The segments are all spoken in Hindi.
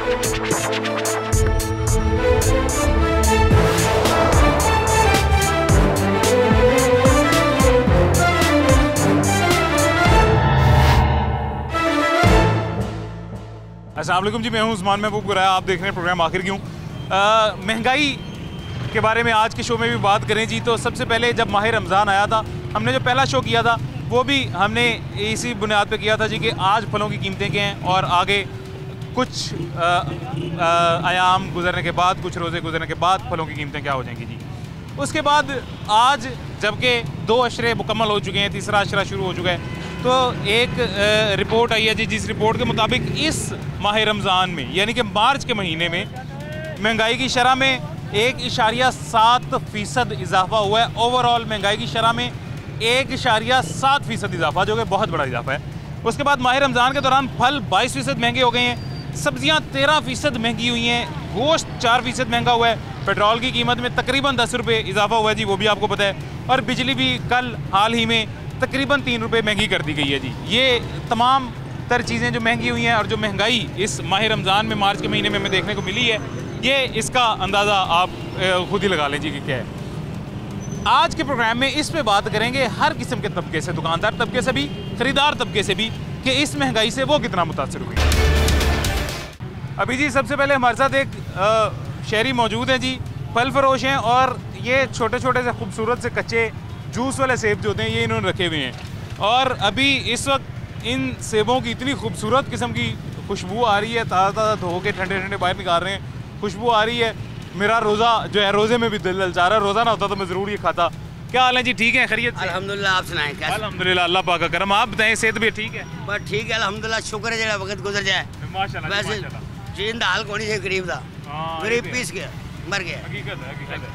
अस्सलाम वालेकुम जी, मैं हूं उस्मान महबूब गुराया। आप देख रहे हैं प्रोग्राम आखिर क्यों। महंगाई के बारे में आज के शो में भी बात करें जी, तो सबसे पहले जब माह रमज़ान आया था, हमने जो पहला शो किया था वो भी हमने इसी बुनियाद पे किया था जी कि आज फलों की कीमतें क्या हैं और आगे कुछ आयाम गुजरने के बाद, कुछ रोज़े गुजरने के बाद फलों की कीमतें क्या हो जाएंगी जी। उसके बाद आज जबकि 2 अशरे मुकम्मल हो चुके हैं, तीसरा अशरा शुरू हो चुका है, तो एक रिपोर्ट आई है जी, जिस रिपोर्ट के मुताबिक इस माह रमज़ान में यानी कि मार्च के महीने में महंगाई की शरह में 1.7% इजाफा हुआ है। ओवरऑल महंगाई की शरह में 1.7% इजाफा, जो कि बहुत बड़ा इजाफा है। उसके बाद माह रमज़ान के दौरान फल 22% महंगे हो गए हैं, सब्जियां 13% महंगी हुई हैं, गोश्त 4% महंगा हुआ है, पेट्रोल की कीमत में तकरीबन 10 रुपये इजाफा हुआ है जी, वो भी आपको पता है, और बिजली भी कल हाल ही में तकरीबन 3 रुपये महंगी कर दी गई है जी। ये तमाम तर चीज़ें जो महंगी हुई हैं और जो महंगाई इस माह रमज़ान में मार्च के महीने में हमें देखने को मिली है, ये इसका अंदाज़ा आप खुद ही लगा लें जी कि क्या है। आज के प्रोग्राम में इस पे बात करेंगे हर किस्म के तबके से, दुकानदार तबके से भी, ख़रीदार तबके से भी, कि इस महंगाई से वो कितना मुतासर हुई। अभी जी सबसे पहले हमारे साथ एक शहरी मौजूद हैं जी, फल फरोश हैं, और ये छोटे छोटे से खूबसूरत से कच्चे जूस वाले सेब जो होते हैं ये इन्होंने रखे हुए हैं, और अभी इस वक्त इन सेबों की इतनी खूबसूरत किस्म की खुशबू आ रही है, ताज़ा ताज़ा धो के ठंडे ठंडे बाहर निकाल रहे हैं, खुशबू आ रही है। मेरा रोज़ा जो है, रोज़े में भी दिल ललचा रहा है, रोज़ा ना होता तो मैं ज़रूर ये खाता। क्या हाल है जी, ठीक है, खैरियत से? अल्हम्दुलिल्लाह, आप सुनाएं कैसे? अल्हम्दुलिल्लाह, अल्लाह पाक का करम। आप बताएं, सेहत भी ठीक है? बस ठीक है अल्हम्दुलिल्लाह, शुक्र है जरा वक्त गुजर जाए। माशाल्लाह वैसे चीन दा हाल कोनी से गरीब दा, गरीब पीस गया, मर गया। हकीकत है, हकीकत है।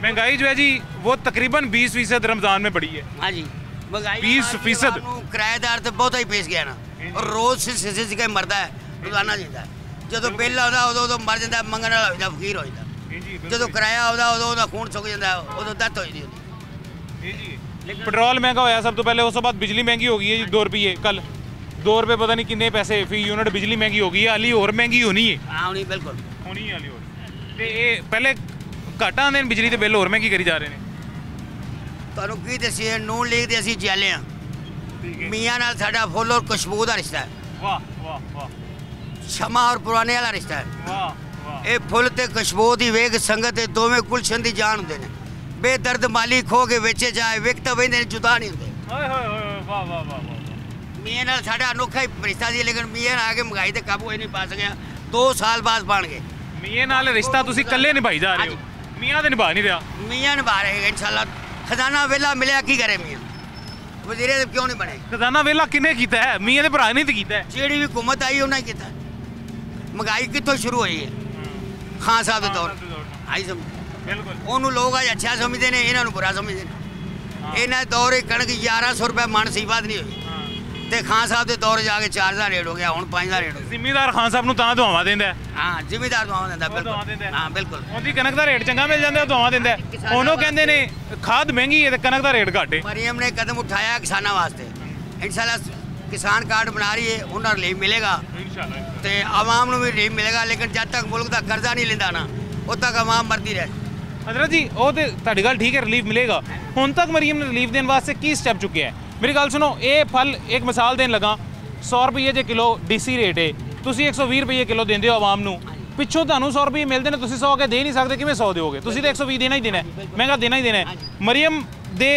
महंगाई जो है जी वो तकरीबन 20% रमज़ान में बढ़ी है। हाँ जी, महंगाई 20%। किराएदार तो बहुत ही पीस गया ना, और रोज से के मरदा है, रोजाना जींदा है। जो बिल आता उदो मर जाता, मंगने वाला होता, फकीर हो जाता। जो किराया आता उदो खून सुक जाता, उदो डेथ हो जाती होती। पेट्रोल महंगा होया सब तो पहले, उस बाद बिजली महंगी हो गई है जी, 2 रुपये कल, 2 रुपये पता नहीं कितने पैसे फी यूनिट बिजली महंगी हो गई है, हाली और महंगी होनी है। हाँ बिल्कुल होनी है हाली और। ते पहले घट आते हैं बिजली के बिल और महंगी करी जा रहे हैं। ਤੁਹਾਨੂੰ ਕੀ ਦਸੀਏ, ਨੂਨ ਲੀਗ ਦੇ ਅਸੀਂ ਜੈਲੇ ਆ, ਮੀਆਂ ਨਾਲ ਸਾਡਾ ਫੁੱਲ ਔਰ ਖੁਸ਼ਬੂ ਦਾ ਰਿਸ਼ਤਾ ਹੈ। ਵਾਹ ਵਾਹ ਵਾਹ, ਸ਼ਮਾ ਔਰ ਪੁਰਾਣੇ ਵਾਲਾ ਰਿਸ਼ਤਾ ਹੈ। ਵਾਹ ਵਾਹ, ਇਹ ਫੁੱਲ ਤੇ ਖੁਸ਼ਬੂ ਦੀ ਵੇਖ ਸੰਗਤ ਤੇ ਦੋਵੇਂ ਗੁਲਸ਼ਨ ਦੀ ਜਾਨ ਹੁੰਦੇ ਨੇ। ਬੇਦਰਦ ਮਾਲੀ ਖੋ ਕੇ ਵੇਚੇ ਜਾਏ, ਵਿਕ ਤਾਂ ਵਹਿੰਦੇ ਨੇ, ਜੁਦਾ ਨਹੀਂ ਹੁੰਦੇ। ਓਏ ਹੋਏ ਹੋਏ, ਵਾਹ ਵਾਹ ਵਾਹ। ਮੀਆਂ ਨਾਲ ਸਾਡਾ ਅਨੋਖਾ ਹੀ ਰਿਸ਼ਤਾ ਸੀ, ਲੇਕਿਨ ਮੀਆਂ ਆ ਕੇ ਮਹਿੰਗਾਈ ਤੇ ਕਾਬੂ ਹੀ ਨਹੀਂ ਪਾ ਸਕਿਆ। 2 ਸਾਲ ਬਾਅਦ ਬਣ ਗਏ। ਮੀਆਂ ਨਾਲ ਰਿਸ਼ਤਾ ਤੁਸੀਂ ਇਕੱਲੇ ਨਿਭਾਈ ਜਾ ਰਹੇ ਹੋ, ਮੀਆਂ ਤੇ ਨਿਭਾ ਨਹੀਂ ਰਿਹਾ। ਮੀਆਂ ਨਿਭਾ ਰਹੇ ਇਨਸ਼ਾਅੱਲਾ। ਖਜ਼ਾਨਾ ਵੇਲਾ ਮਿਲਿਆ, ਕੀ ਕਰੇ ਮੀਆਂ, ਵਜ਼ੀਰੇ ਕਿਉਂ ਨਹੀਂ ਬਣੇ? ਖਜ਼ਾਨਾ ਵੇਲਾ ਕਿਨੇ ਕੀਤਾ ਹੈ? ਮੀਆਂ ਦੇ ਭਰਾ ਨੇ ਤਾਂ ਕੀਤਾ ਹੈ। ਜਿਹੜੀ ਵੀ ਹੁਕੂਮਤ ਆਈ ਉਹਨਾਂ ਹੀ ਕੀਤਾ। ਮਹਿੰਗਾਈ ਕਿੱਥੋਂ ਸ਼ੁਰੂ ਹੋਈ ਹੈ? ਖਾਨ ਸਾਹਿਬ ਦੇ ਦੌਰ ਆਈ ਸਮਝ। ਬਿਲਕੁਲ, ਉਹਨੂੰ ਲੋਕ ਅੱਜ ਅੱਛਾ ਸਮਝਦੇ ਨੇ, ਇਹਨਾਂ ਨੂੰ ਬੁਰਾ ਸਮਝਦੇ ਨੇ। ਇਹਨਾਂ ਦੇ ਦੌਰ ਕਣਕ 1100 ਰੁਪਏ ਮਣ ਸੀ, ਬਾਤ ਨਹੀਂ ਹੋਈ, ਤੇ ਖਾਨ ਸਾਹਿਬ ਦੇ ਦੌਰ ਜਾ ਕੇ 4000 ਰੇਟ ਹੋ ਗਿਆ, ਹੁਣ 5000 ਰੇਟ ਹੋ ਗਿਆ। ਜ਼ਿਮੀਦਾਰ ਖਾਨ ਸਾਹਿਬ ਨੂੰ ਤਾਂ ਦੁਆਵਾਂ ਦਿੰਦਾ। ਹਾਂ ਜ਼ਿਮੀਦਾਰ ਦੁਆਵਾਂ ਦਿੰਦਾ, ਬਿਲਕੁਲ। ਹਾਂ ਬਿਲਕੁਲ, ਉਹਦੀ ਕਣਕ ਦਾ ਰੇਟ ਚੰਗਾ ਮਿਲ ਜਾਂਦਾ, ਉਹ ਦੁਆਵਾਂ ਦਿੰਦਾ। ਉਹਨੂੰ ਕਹਿੰਦੇ ਨੇ ਖਾਦ ਮਹਿੰਗੀ ਹੈ ਤੇ ਕਣਕ ਦਾ ਰੇਟ ਘੱਟ ਹੈ। ਮਰੀਮ ਨੇ ਕਦਮ ਉਠਾਇਆ ਕਿਸਾਨਾਂ ਵਾਸਤੇ, ਇਨਸ਼ਾਅੱਲਾ ਕਿਸਾਨ ਕਾਰਡ ਬਣਾ ਰਹੀ ਹੈ, ਉਹਨਾਂ ਨੂੰ ਰਿਲੀਫ ਮਿਲੇਗਾ ਇਨਸ਼ਾਅੱਲਾ, ਤੇ ਆਵਾਮ ਨੂੰ ਵੀ ਰਿਲੀਫ ਮਿਲੇਗਾ। ਲੇਕਿਨ ਜਦ ਤੱਕ ਮੁਲਕ ਦਾ ਕਰਜ਼ਾ ਨਹੀਂ ਲੈਂਦਾ ਨਾ, ਉਦ ਤੱਕ ਆਵਾਮ ਮਰਦੀ ਰਹੇ। हजरत जी वो तो ਤੁਹਾਡੀ ਗੱਲ ठीक है, रिलीफ मिलेगा। ਹੁਣ तक मरीम ने रिलीफ देने वास्ते की स्टेप चुके हैं? मेरी गल सुनो, ये फल एक मिसाल देन लगा, 100 रुपये जो किलो DC रेट है, तुम 120 रुपये किलो देंगे हो आवाम नू, पिछों ਤੁਹਾਨੂੰ 100 रुपये मिलते हैं, तुम 100 के दे नहीं सकते, किमें 100 दोगे? तुम तो 120 देना ही देना है, महंगा देना ही देना है। मरीम दे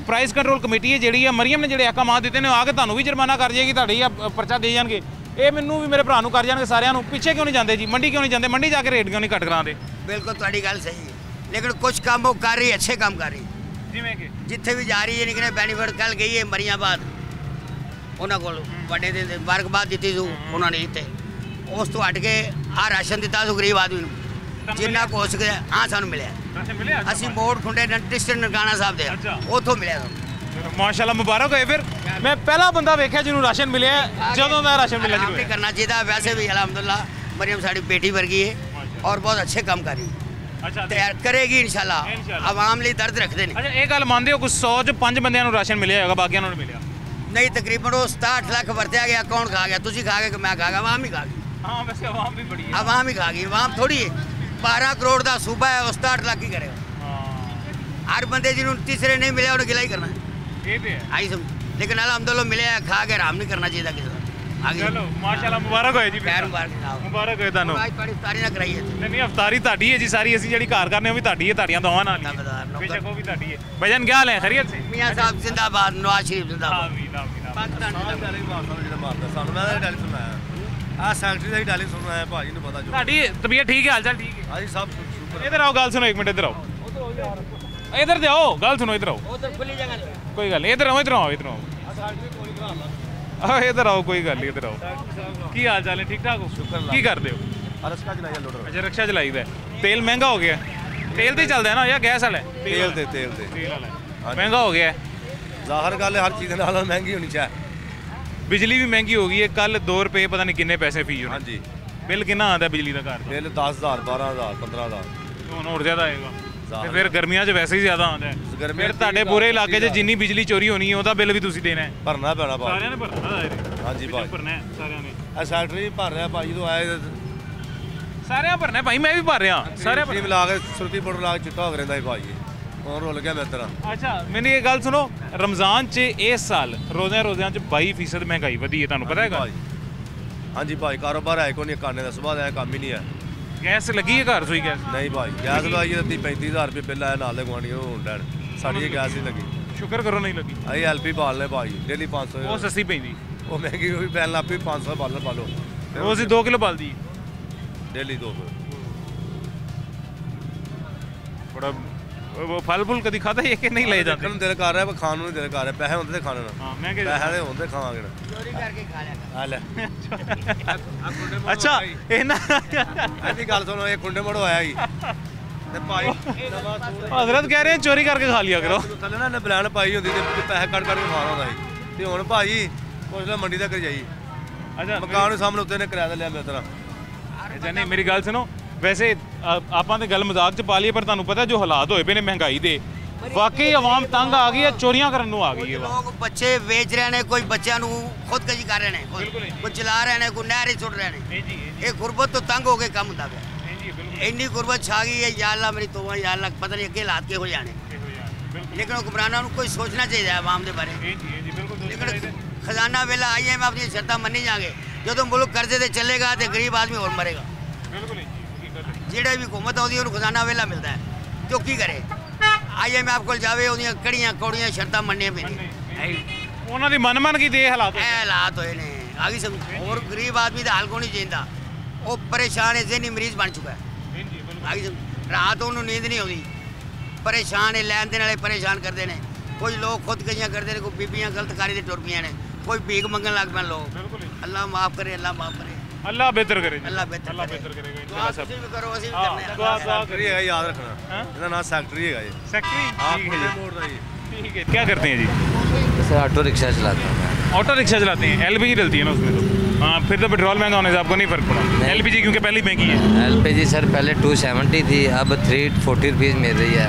प्राइस कंट्रोल कमेटी है जी, मरीम ने जो अहकाम दिते हैं, आके ਤੁਹਾਨੂੰ भी जुर्माना कर जाएगी, ਤੁਹਾਡੀ परचा दे जाएंगे। ये मैनू भी मेरे भरा कर जाएंगे, सारिਆਂ ਨੂੰ। ਪਿੱਛੇ क्यों नहीं जाते जी? मंडी क्यों नहीं जाते? मंडी जाके रेट क्यों नहीं घट कराते? बिल्कुल ਤੁਹਾਡੀ ਗੱਲ ਸਹੀ है, लेकिन कुछ काम वो कर रही है, अच्छे काम कर रही है। ਜਿਵੇਂ ਕਿ जिथे भी जा रही है निकले बेनीफिट। कल गई है मरियाबाद, ਉਹਨਾਂ ਕੋਲ ਵੱਡੇ ਦੇ ਬਰਕਬਾਦ ਦਿੱਤੀ ਸੀ ਉਹਨਾਂ ਨੇ ਇੱਥੇ, ਉਸ ਤੋਂ ਹਟ ਕੇ ਆ ਰਾਸ਼ਨ ਦਿੱਤਾ ਸੀ ਗਰੀਬ ਆਦਮੀ ਨੂੰ, ਜਿੰਨਾ ਕੋ ਹੋ ਸਕਿਆ। ਹਾਂ ਸਾਨੂੰ ਮਿਲਿਆ, ਰਾਸ਼ਨ ਮਿਲਿਆ। ਅਸੀਂ ਮੋੜ ਖੁੰਡੇ ਡਿਸਟ੍ਰਿਕਟ ਨਨਕਾਣਾ ਸਾਹਿਬ ਦੇ, ਉੱਥੋਂ ਮਿਲਿਆ ਸਾਨੂੰ। माशाल्लाह, मुबारक होए। फिर मैं पहला बंदा वेख्या जिन्हों राशन मिले जदों दा राशन मिलना शुरू नहीं करना चाहिए। वैसे भी अल्हम्दुलिल्लाह मरियम साड़ी बेटी वर्गी है और बहुत अच्छे काम कर रही है। अच्छा, तैयार करेगी इंशाल्लाह। आवाम लिए दर्द रखते हैं। अच्छा, एक गल मानते हो कुछ 100 च 5 बंदियां नूं राशन मिले होगा, बाकियां नूं नहीं मिलिया? नहीं, तकरीबन वो 67 लाख वरत्या गया। कौन खा गया? तुसी खा गए कि मैं खा गया? आवाम ही खा गई। हाँ वैसे आवाम भी बड़ी है, आवाम ही खा गई, आवाम थोड़ी है। 12 करोड़ का सूबा है, 67 लाख ही करेगा। हर बंदे जिन्होंने तीसरे नहीं मिले उन्हें गिला ही करना है, ये तो है। आई समझ। लेकिन अलहमदुलिल्लाह मिले हैं, खा के आराम नहीं करना चाहिए किसी का। आगे चलो माशाल्लाह मुबारक होए जी, खैर मुबारक मुबारक होए ਤੁਹਾਨੂੰ। आज बड़ी तारी ना कराई है। नहीं अफतारी ਤੁਹਾਡੀ है जी सारी, ਅਸੀਂ ਜਿਹੜੀ ਘਰ ਕਰਨੇ ਉਹ ਵੀ ਤੁਹਾਡੀ ਹੈ, ਤੁਹਾਡੀਆਂ ਦੋਵਾਂ ਨਾਲ ਹੀ ਹੈ। बेशक वो भी ਤੁਹਾਡੀ है। भजन क्या हाल है, खैरियत से? मियां साहब जिंदाबाद, नवाज शरीफ जिंदाबाद। आमीन आमीन। पाकिस्तान ਸਾਨੂੰ ਮੈਂ ਤਾਂ ਡੈਲੀ ਸੁਣਾਇਆ ਆ ਸੈਕਟਰੀ ਦਾ ਹੀ ਡੈਲੀ ਸੁਣਾਇਆ ਭਾਜੀ ਨੂੰ ਪਤਾ ਜੋ ਤੁਹਾਡੀ ਤਬੀਅਤ ਠੀਕ ਹੈ, ਹਾਲ ਚਾਲ ਠੀਕ ਹੈ? ਹਾਂਜੀ ਸਭ ਸ਼ੁਕਰ इधर आओ, गल सुनो एक मिनट, इधर आओ, इधर जाओ, गल सुनो, इधर आओ, उधर खुली जगह नहीं। कोई गल नहीं, इधर आओ, इधर आओ, इधर आओ, इधर आओ, कोई गल नहीं, इधर आओ। की हाल चाल है, ठीक ठाक हो? की करते हो? ਅਰਸਕਾ ਚਲਾਇਆ ਲੋਡਰ अच्छा रिक्शा चलाईदा है। तेल महंगा हो गया, तेल तो ही चलता है ना या गैस वाला है? ਤੇਲ ਦੇ ਤੇਲ ਦੇ तेल वाला है, महंगा हो गया है। ਜ਼ਾਹਰ ਗੱਲ ਹੈ ਹਰ ਚੀਜ਼ ਨਾਲ ਮਹਿੰਗੀ ਹੋਣੀ ਚਾਹੀਏ बिजली भी महंगी हो गई है, कल 2 रुपये पता नहीं किन्ने पैसे फी होने। ਹਾਂਜੀ बिल कितना आता है बिजली का घर? ਬਿੱਲ 10000 12000 15000 ਹੁਣ ਹੋਰ ਜ਼ਿਆਦਾ ਆਏਗਾ ਜ਼ਿਆਦਾ। ਤੇ ਫਿਰ ਗਰਮੀਆਂ 'ਚ ਵੈਸੇ ਹੀ ਜ਼ਿਆਦਾ ਆਉਂਦਾ ਹੈ। ਗਰਮੀਆਂ ਫਿਰ 'ਚ ਤੁਹਾਡੇ ਪੂਰੇ ਇਲਾਕੇ 'ਚ ਜਿੰਨੀ ਬਿਜਲੀ ਚੋਰੀ ਹੋਣੀ ਹੈ ਉਹਦਾ ਬਿੱਲ ਵੀ ਤੁਸੀਂ ਦੇਣਾ ਹੈ। ਭਰਨਾ ਪੈਣਾ ਭਾਜੀ ਸਾਰਿਆਂ ਨੇ ਭਰਨਾ ਹੈ। ਹਾਂਜੀ ਭਾਜੀ ਭਰਨਾ ਹੈ ਸਾਰਿਆਂ ਨੇ, ਇਹ ਸੈਕਟਰੀ ਭਰ ਰਿਹਾ ਭਾਜੀ ਤੋਂ ਆਏ ਸਾਰਿਆਂ ਭਰਨਾ ਹੈ ਭਾਈ, ਮੈਂ ਵੀ ਭਰ ਰਿਹਾ ਸਾਰਿਆਂ ਟੀਮ ਲਾ ਕੇ ਸੁਰਤੀ ਪਾਊਡਰ ਲਾ ਕੇ ਚਿੱਟਾ ਹੋ ਗਿਆ ਰਹਿੰਦਾ ਸੀ ਭਾਜੀ ਹੁਣ ਰੁੱਲ ਗਿਆ ਮੇਰੇ ਤਰ੍ਹਾਂ। ਅੱਛਾ ਮੈਨੂੰ ਇਹ ਗੱਲ ਸੁਣੋ, ਰਮਜ਼ਾਨ 'ਚ ਇਸ ਸਾਲ ਰੋਜ਼ਿਆਂ 'ਚ 22% ਮਹਿੰਗਾਈ ਵਧੀ ਹੈ, ਤੁਹਾਨੂੰ ਪਤਾ ਹੈਗਾ? ਹਾਂਜੀ ਭਾਜੀ ਕਾਰੋਬਾਰ ਹੈ ਕੋਈ ਨਹੀਂ, ਕਾਨੇ ਦਾ ਸੁਭਾਅ ਦਾ ਕੰਮ ਹੀ ਨਹੀਂ ਹੈ। ਗੈਸ ਲੱਗੀ ਹੈ ਘਰ, ਸੋਈ ਗੈਸ? ਨਹੀਂ ਭਾਈ ਗੈਸ ਲਵਾਈ 35,000 ਰੁਪਏ ਬਿੱਲ ਆਇਆ ਨਾਲ ਦੇ ਗੁਆਂਢੀ ਉਹ ਹੁਣ ਲੈਣ ਸਾਡੀ ਇਹ ਗੈਸ ਹੀ ਲੱਗੀ। ਸ਼ੁਕਰ ਕਰੋ ਨਹੀਂ ਲੱਗੀ। ਅਸੀਂ ਐਲਪੀ ਬਾਲਨੇ ਭਾਜੀ ਡੇਲੀ 500 ਉਹ ਸਸਤੀ ਪੈਂਦੀ, ਉਹ ਮਹਿੰਗੀ ਉਹ ਵੀ ਪੈਣ ਲੱਗ ਪਈ 500 ਬਾਲਰ ਪਾ ਲਓ ਰੋਜ਼ ਦੀ 2 ਕਿਲੋ ਬਲਦੀ ਡੇਲੀ 2 ਬੜਾ। ਉਹ ਫਲ ਫੁੱਲ ਕਦੀ ਖਾਦਾ ਹੈ ਕਿ ਨਹੀਂ ਲੈ ਜਾਂਦੇ? ਦੇਖਣ ਨੂੰ ਦਿਲ ਕਰ ਰਿਹਾ ਪਰ ਖਾਣ ਨੂੰ ਨਹੀਂ ਦਿਲ ਕਰ ਰਿਹਾ, ਪੈਸੇ ਹੁੰਦੇ ਤੇ ਖਾਣੇ ਨਾ, ਹਾਂ ਮਹਿੰਗੇ ਪੈਸੇ ਦੇ ਹੁੰਦੇ ਖਾਵਾਂਗੇ ਨਾ। चोरी करके खा लिया। ਆ ਲੈ ਅੱਛਾ ਇਹਨਾਂ ਐਸੀ ਗੱਲ ਸੁਣੋ, ਇਹ ਕੁੰਡੇ ਮੋੜੋ ਆਇਆ ਜੀ ਤੇ ਭਾਈ ਨਵਾਂ ਸੂਟ ਹਜ਼ਰਤ ਕਹਿ ਰਹੇ हैं चोरी करके खा लिया करो। ਥੱਲੇ ਨਾ ਬਲੈਨ ਪਾਈ ਹੁੰਦੀ ਤੇ ਪੈਸੇ ਕੱਢ ਕੱਢ ਕੇ ਖਾਣਾ ਹੁੰਦਾ ਸੀ ਤੇ ਹੁਣ ਭਾਜੀ ਪੁੱਛ ਲੈ ਮੰਡੀ ਤੱਕ ਜਾਈ ਅੱਛਾ ਮਕਾਨ ਦੇ ਸਾਹਮਣੇ ਉੱਤੇ ਨੇ ਕਿਰਾਇਆ ਤੇ ਲਿਆ ਮੇਰੇ ਤਰ੍ਹਾਂ। ਅੱਛਾ ਨਹੀਂ ਮੇਰੀ ਗੱਲ ਸੁਣੋ, ਵੈਸੇ ਆਪਾਂ ਤੇ ਗੱਲ ਮਜ਼ਾਕ 'ਚ ਪਾ ਲਈਏ ਪਰ ਤੁਹਾਨੂੰ ਪਤਾ ਜੋ ਹਾਲਾਤ ਹੋਏ ਪਏ ਨੇ ਮਹਿੰਗਾਈ ਦੇ, ਵਾਕਈ ਆਵਾਮ ਤੰਗ ਆ ਗਈ ਹੈ, ਚੋਰੀਆਂ ਕਰਨ ਨੂੰ ਆ ਗਈ ਹੈ। ਲੋਕ ਬੱਚੇ ਵੇਚ ਰਹੇ ਨੇ, ਕੋਈ ਬੱਚਿਆਂ ਨੂੰ ਖੁਦਕਸ਼ੀ ਕਰ ਰਹੇ ਨੇ, ਕੋਈ ਚਲਾ ਰਹੇ ਨੇ, ਕੋਈ ਨਹਿਰ 'ਚ ਸੁੱਟ ਰਹੇ ਨੇ। ਇਹ ਗੁਰਬਤ ਤੋਂ ਤੰਗ ਹੋ ਕੇ ਕੰਮ ਹੁੰਦਾ ਪਿਆ। ਇੰਨੀ ਗੁਰਬਤ ਛਾ ਗਈ ਹੈ, ਯਾ ਅੱਲਾ ਮੇਰੀ ਤੋਬਾ, ਯਾ ਅੱਲਾ ਪਤਾ ਨਹੀਂ ਅੱਗੇ ਹਾਲਾਤ ਕਿਹੋ ਜਾਣੇ। ਲੇਕਿਨ ਹੁਕਮਰਾਨਾਂ ਨੂੰ ਕੋਈ ਸੋਚਣਾ ਚਾਹੀਦਾ ਹੈ ਆਵਾਮ ਦੇ ਬਾਰੇ। ਲੇਕਿਨ ਖਜ਼ਾਨਾ ਵੇਲਾ ਆਈਏ ਮੈਂ ਆਪਣੀ ਸ਼ਰਤਾਂ ਮੰਨੀ ਜਾਗੇ, ਜਦੋਂ ਮੁਲਕ ਕਰਜ਼ੇ ਤੇ ਚੱਲੇਗਾ ਤੇ ਗਰੀਬ ਆਦਮੀ ਹੋਰ ਮਰੇਗਾ। ਜਿਹੜੇ ਵੀ ਹੁਕੂਮਤ ਆਉਂਦੀ ਉਹਨੂੰ ਖਜ਼ਾਨਾ ਵੇਲਾ ਮਿਲਦਾ ਹੈ ਤੇ ਉਹ ਕੀ ਕਰੇ? IMF ਕੋਲ ਜਾਵੇ, ਉਹਦੀਆਂ ਕੜੀਆਂ ਕੌੜੀਆਂ ਸ਼ਰਤਾਂ ਮੰਨਣੀਆਂ ਪੈਂਦੀਆਂ। ਉਹਨਾਂ ਦੀ ਮਨ ਕੀ ਦੇ ਹਾਲਾਤ ਇਹ ਹਾਲਾਤ ਹੋਏ ਨੇ ਆ ਗਈ ਸਮਝ। ਹੋਰ ਗਰੀਬ ਆਦਮੀ ਦਾ ਹਾਲ ਕੋਈ ਨਹੀਂ ਚਾਹੀਦਾ, ਉਹ ਪਰੇਸ਼ਾਨ ਹੈ, ਜ਼ਹਿਨੀ ਮਰੀਜ਼ ਬਣ ਚੁੱਕਾ ਹੈ। ਆ ਗਈ ਸਮਝ। ਰਾਤ ਉਹਨੂੰ ਨੀਂਦ ਨਹੀਂ ਆਉਂਦੀ, ਪਰੇਸ਼ਾਨ ਹੈ, ਲੈਣ ਦੇਣ ਵਾਲੇ ਪਰੇਸ਼ਾਨ ਕਰਦੇ ਨੇ। ਕੁਝ ਲੋਕ ਖੁਦਕਸ਼ੀਆਂ ਕਰਦੇ ਨੇ, ਕੋਈ ਬੀਬੀਆਂ ਗਲਤ ਕਾਰੀ ਦੇ ਟੁਰ ਪਈਆਂ ਨੇ, ਕੋਈ ਭੀਖ ਮੰਗਣ ਲੱਗ ਪੈਣ ਲੋਕ। ਅੱਲਾ ਮਾਫ ਕਰੇ, ਅੱਲਾ ਮਾਫ ਕਰੇ, ਅੱਲਾ ਬਿਹਤਰ ਕਰੇ, ਅੱਲਾ ਬਿਹਤਰ ਕਰੇਗਾ ਦੁਆ ਤੁਸੀਂ ਵੀ ਕਰੋ, ਅਸੀਂ ਵੀ ਕਰਨੇ ਆ। ਸੈਕਟਰੀ ਹੈਗਾ ਯਾਦ ਰੱਖਣਾ, ਇਹਦਾ ਨਾਮ ਸੈਕਟਰੀ ਹੈਗਾ ਜੀ। सेक्रेटरी ਆਪ ठीक है ਕੁੰਡੇ जी, ਮੋੜ ਦਾ ਜੀ। ठीक है। क्या करते हैं जी? सर ऑटो रिक्शा चलाता हूँ मैं। ऑटो रिक्शा चलाते हैं, LPG डलती है ना उसमें तो? हाँ फिर तो पेट्रोल महंगा होने से आपको नहीं फर्क पड़ा? LPG क्योंकि पहले ही महंगी है। LPG सर पहले 270 थी, अब 340 रुपीज़ मिल रही है,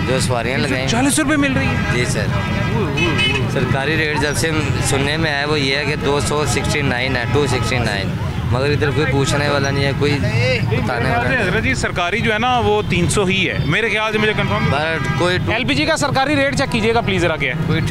जो सवारियाँ लगाई 40 रुपये मिल रही है जी सर। सरकारी रेट जब से सुनने में आया वो ये है कि 269 है, 269, मगर इधर कोई पूछने वाला नहीं है, कोई बताने वाला नहीं है। हजरत जी सरकारी जो है ना वो 300 ही है मेरे ख्याल से, मुझे कंफर्म। पर कोई LPG का सरकारी रेट चेक कीजिएगा प्लीज़ ज़रा क्या है। कोई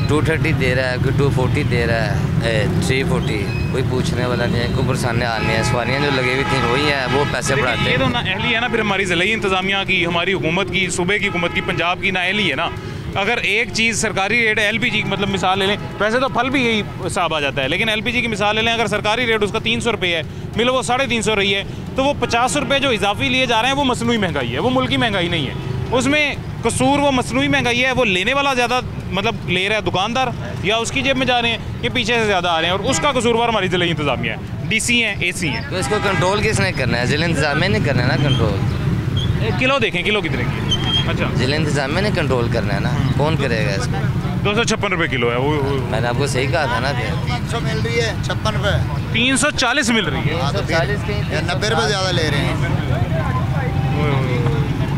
230 दे रहा है, कोई 240 दे रहा है, 340, कोई पूछने वाला नहीं है, कोई परेशानी हाल नहीं है। सवारियाँ जो लगी हुई थी वही है, वो पैसे बढ़ाते ये हैं। तो ना अहली है ना फिर हमारी ज़िले इंतज़ामिया की, हमारी हुकूमत की, सूबे की हुकूमत की, पंजाब की ना अहली है ना। अगर एक चीज़ सरकारी रेट है, LPG की मतलब मिसाल ले लें, वैसे तो फल भी यही हिसाब आ जाता है, लेकिन LPG की मिसाल ले लें, अगर सरकारी रेट उसका 300 रुपये है, मिलो वो 350 रही है, तो वो 50 रुपये जो इजाफी लिए जा रहे हैं वो मसनूई महंगाई है, वो मुल्की महंगाई नहीं है। उसमें कसूर वो मसनूई महंगाई है, वो लेने वाला ज़्यादा मतलब ले रहा है दुकानदार, या उसकी जेब में जा रहे हैं, ये पीछे से ज़्यादा आ रहे हैं, और उसका कसूरवार हमारी ज़िले इंतज़ामिया है, DC हैं, AC हैं। तो इसको कंट्रोल किसने करना है? जिला इंतजामिया नहीं करना है ना कंट्रोल। किलो देखें, किलो कितने की? अच्छा जिला इंतजामिया ने कंट्रोल करना है ना, कौन करेगा इसको? 256 रुपये किलो है वो। मैंने आपको सही कहा था ना फिर। 300 मिल रही है, 56 रुपये। 340 मिल रही है। हाँ तो फिर 90 रुपये ज़्यादा ले रहे हैं।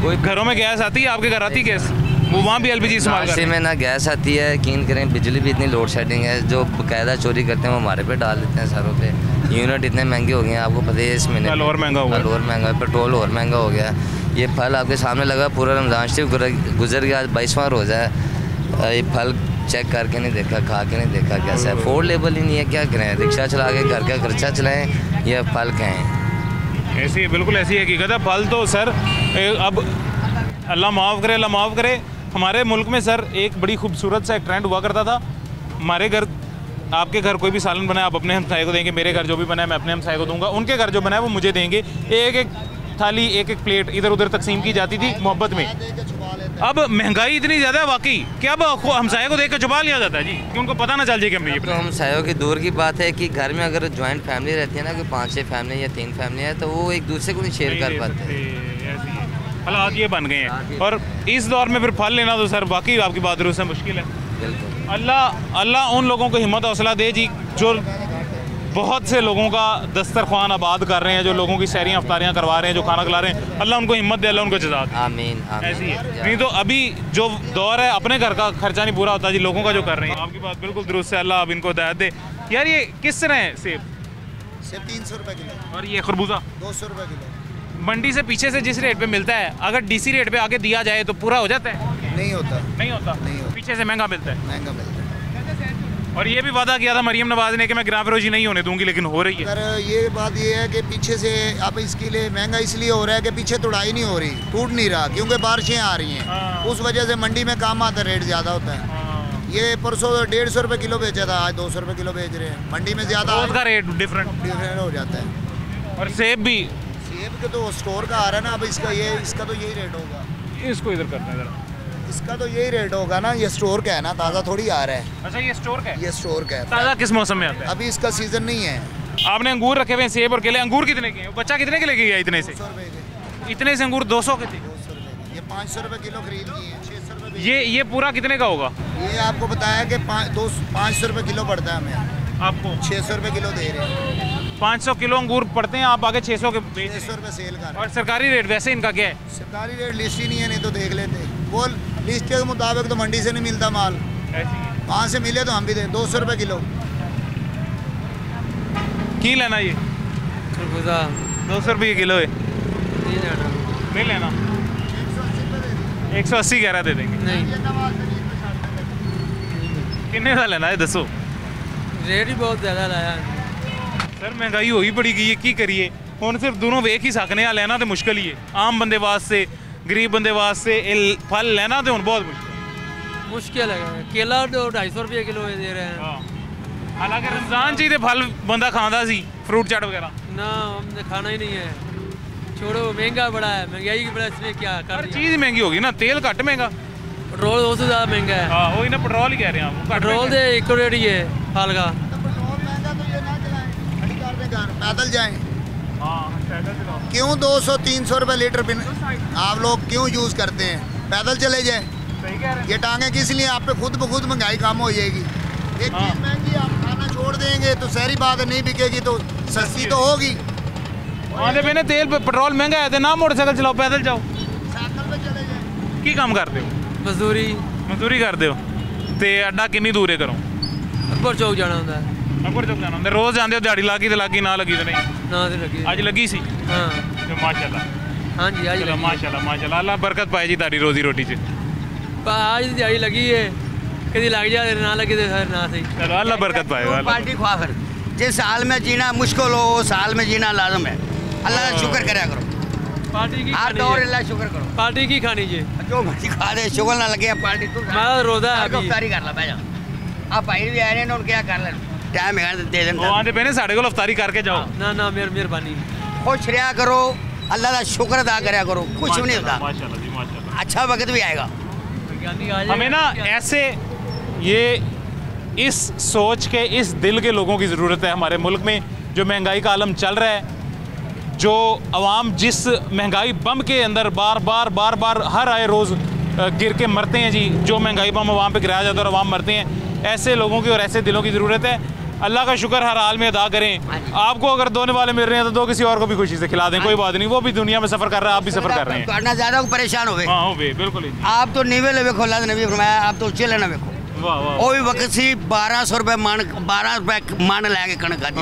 कोई घरों में गैस आती है, आपके घर आती है गैस? वो वहाँ भी LPG इस्तेमाल करते रास्ते हैं। में ना गैस आती है, यकीन करें बिजली भी इतनी लोड शेडिंग है, जो बाकायदा चोरी करते हैं वो हमारे पे डाल देते हैं सरों पे। यूनिट इतने महंगे हो गए हैं, आपको पता है इस महीने फल और महंगा हुआ है। फल और महंगा है, पेट्रोल और महंगा हो गया है। ये फल आपके सामने लगा, पूरा रमज़ान शरीफ गुजर गया, आज 22वां रोज़ा है। ये फल चेक करके नहीं देखा, खा के नहीं देखा कैसा है, अफोर्डेबल ही नहीं है। क्या करें, रिक्शा चला के घर का खर्चा चलाएँ या फल खाएँ? ऐसी है, बिल्कुल ऐसी हकीकत है। फल तो सर अब अल्लाह माफ़ करे, अल्लाह माफ़ करे। हमारे मुल्क में सर एक बड़ी खूबसूरत सा एक ट्रेंड हुआ करता था। हमारे घर, आपके घर कोई भी सालन बनाए आप अपने हमसाये को देंगे, मेरे घर जो भी बनाए मैं अपने हमसाये को दूंगा, उनके घर जो बनाए वो मुझे देंगे। एक एक थाली, एक एक प्लेट इधर उधर तकसीम की जाती थी मोहब्बत में। अब महंगाई इतनी ज़्यादा है वाकई कि अब हमसाये को देख कर छुपा लिया जाता है जी, कि उनको पता ना चल जाए कि हमने ये तो हमसायों की दूर की बात है कि घर में अगर जॉइंट फैमिली रहती है ना, कि 5-6 फैमिली या 3 फैमिली है, तो वो एक दूसरे को नहीं शेयर कर पाते। हालात ये बन गए हैं, और इस दौर में फिर फल लेना तो सर वाकई आपकी बात रूह से मुश्किल है। बिल्कुल। अल्लाह उन लोगों को हिम्मत हौसला दे जी, जो बहुत से लोगों का दस्तरखान आबाद कर रहे हैं, जो लोगों की सैरियाँ अफ्तारियाँ करवा रहे हैं, जो खाना खिला रहे हैं। अल्लाह उनको हिम्मत दे, अल्लाह उनको जज़ा दे। आमीन, आमीन। ऐसी है, नहीं तो अभी जो दौर है अपने घर का खर्चा नहीं पूरा होता जी, लोगों का जो कर रहे हैं। आपकी बात बिल्कुल दुरुस्त है, अल्लाह अब इनको हिदायत दे। यार ये किस तरह है सेब? सेब 300 रुपये किलो। और ये खरबूजा 200 रुपये किलो। मंडी से पीछे से जिस रेट पे मिलता है, अगर डीसी रेट पे आगे दिया जाए तो पूरा हो जाता है? नहीं होता, नहीं होता, नहीं होता। पीछे से महंगा मिलता है। महंगा मिलता है। और ये भी वादा किया था मरियम नवाज ने कि मैं गिरां फरोशी नहीं होने दूंगी, लेकिन हो रही है। अगर ये बात ये है कि पीछे से अब इसके लिए महंगा इसलिए हो रहा है कि पीछे तुड़ाई नहीं हो रही, टूट नहीं रहा, क्योंकि बारिशें आ रही हैं। हाँ। उस वजह से मंडी में काम आता है, रेट ज़्यादा होता है। ये परसों 150 रुपये किलो बेचा था, आज 200 रुपये किलो बेच रहे हैं। मंडी में ज़्यादा का रेट डिफरेंट हो जाता है। और सेब भी, सेब के तो स्टोर का आ रहा है ना, अब इसका तो यही रेट होगा। इसको इधर करना है जरा, इसका तो यही रेट होगा ना, ये स्टोर का है ना, ताज़ा थोड़ी आ रहा है। अच्छा ये स्टोर का है? ये स्टोर का है। ताज़ा किस मौसम में आता है? अभी इसका सीजन नहीं है। आपने अंगूर रखे हुए हैं, सेब और केले। अंगूर कितने के हैं? बच्चा कितने के लेके गया इतने से? 200 रुपये के। इतने से अंगूर 200 के थे? 200 रुपये के। ये 500 रुपये किलो खरीद लिए हैं, 600 रुपये। ये पूरा कितने का होगा? ये आपको बताया कि 500 रुपये किलो पड़ता है हमें, आपको 600 रुपये किलो दे रहे हैं। 500 किलो अंगूर पड़ते हैं, आप आगे 600 के बेच रहे 600 रुपये सेल कर। हैं। और सरकारी रेट वैसे इनका क्या है? सरकारी रेट लिस्ट ही नहीं है, नहीं तो देख लेते। वो लिस्ट के मुताबिक तो मंडी से नहीं मिलता माल, ऐसी है। वहाँ से मिले तो हम भी दें। 200 रुपये किलो की लेना ये? खरबूजा 200 रुपये किलो है, नहीं लेना। 180 कह रहा, दे देंगे। नहीं, कितने का लेना है दसो? रेट ही बहुत ज़्यादा लाया। सर महंगाई हो ही बड़ी गई है, की करिए ਹੁਣ सिर्फ दोनों वेख ही सकने, लेना तो मुश्किल ही है। आम बंदे वास्ते, गरीब बंदे वास्ते फल लेना तो बहुत मुश्किल है। केला तो 250 रुपये किलो दे रहे हैं। हालांकि रमजान चाहिए फल बंदा खांदा सी, फ्रूट चाट वगैरह ना, हमने खाना ही नहीं है। छोड़ो, महंगा बड़ा है, महंगाई की बड़ा, इसमें क्या कर। हर चीज़ महंगी होगी ना, तेल घट महंगा, पेट्रोल उससे ज़्यादा महंगा है। हाँ वही ना, पेट्रोल ही कह रहे हैं आप। पेट्रोल दे एक रेट ही है फल का। पैदल जाएं। हाँ क्यों 200-300 रुपये लीटर आप लोग क्यों यूज़ करते हैं? पैदल चले जाएं। सही कह रहे हैं। ये टांगे किस लिए? आप पे खुद ब खुद महंगाई कम हो जाएगी। एक चीज़ महंगी, आप खाना छोड़ देंगे तो सहरी बात है, नहीं बिकेगी तो सस्ती तो होगी। आने पे तेल पेट्रोल महंगा है तो ना मोटरसाइकिल चलाओ, पैदल जाओ। साइकिल पे चले जाएं। की काम करते हो? मजदूरी करते हो। ते अड्डा कितनी दूर है करो? अकबर चौक जाना होता है। अकबर चौक जाना होता है। रोज़ जाते हो? दिहाड़ी लागी तो लागी, ना लगी तो नहीं? ना तो लगी। आज लगी सी? हाँ तो माशाल्लाह। हाँ जी, आज लगी। माशाल्लाह अल्लाह बरकत पाए जी तारी रोजी रोटी च। आज दिहाड़ी लगी है, कभी लग जाए ना लगे तो फिर ना सही। चलो अल्लाह बरकत पाए। पार्टी ख्वाह फिर जिस साल में जीना मुश्किल हो, उस साल में जीना लाजम है। अल्लाह का शुक्र करा करो, पार्टी की हर दौर अल्लाह शुक्र करो। पार्टी की खानी है, जो मर्जी खा दे, शुगर ना लगे पार्टी। तू मैं रोजा है अभी। अफ्तारी कर ला, बैठ जा। आप भाई भी आए हैं ना, उनके क्या कर ले, टाइम है दे दें। आते पे साढ़े को अफ्तारी करके जाओ। ना मेहरबानी। खुश रहा करो, अल्लाह का शुक्र अदा करा करो, कुछ भी नहीं होता। माशाल्लाह जी माशाल्लाह। अच्छा वक्त भी आएगा। हमें ना ऐसे ये इस सोच के, इस दिल के लोगों की ज़रूरत है हमारे मुल्क में। जो महंगाई का आलम चल रहा है, जो अवाम जिस महंगाई बम के अंदर बार बार हर आए रोज़ गिर के मरते हैं जी, जो महंगाई बम अवाम पे गिराया जाता है और अवाम मरते हैं, ऐसे लोगों की और ऐसे दिलों की ज़रूरत है। अल्लाह का शुक्र हर हाल में अदा करें। आपको अगर दोने वाले मिल रहे हैं तो दो किसी और को भी खुशी से खिला दें, कोई बात नहीं। वो भी दुनिया में सफ़र कर रहा है, आप भी सफ़र कर रहे हैं। तो ज़्यादा परेशान हो गए। हाँ हो बिल्कुल। आप तो नीवे ले वेखो, अल्लाह ने नबी फरमाया आप तो उच्चे लेना वेखो। वाह वाह। वो भी वक्त सी 1200 रुपये मन, 12 रुपये मन लैके कणक खाती।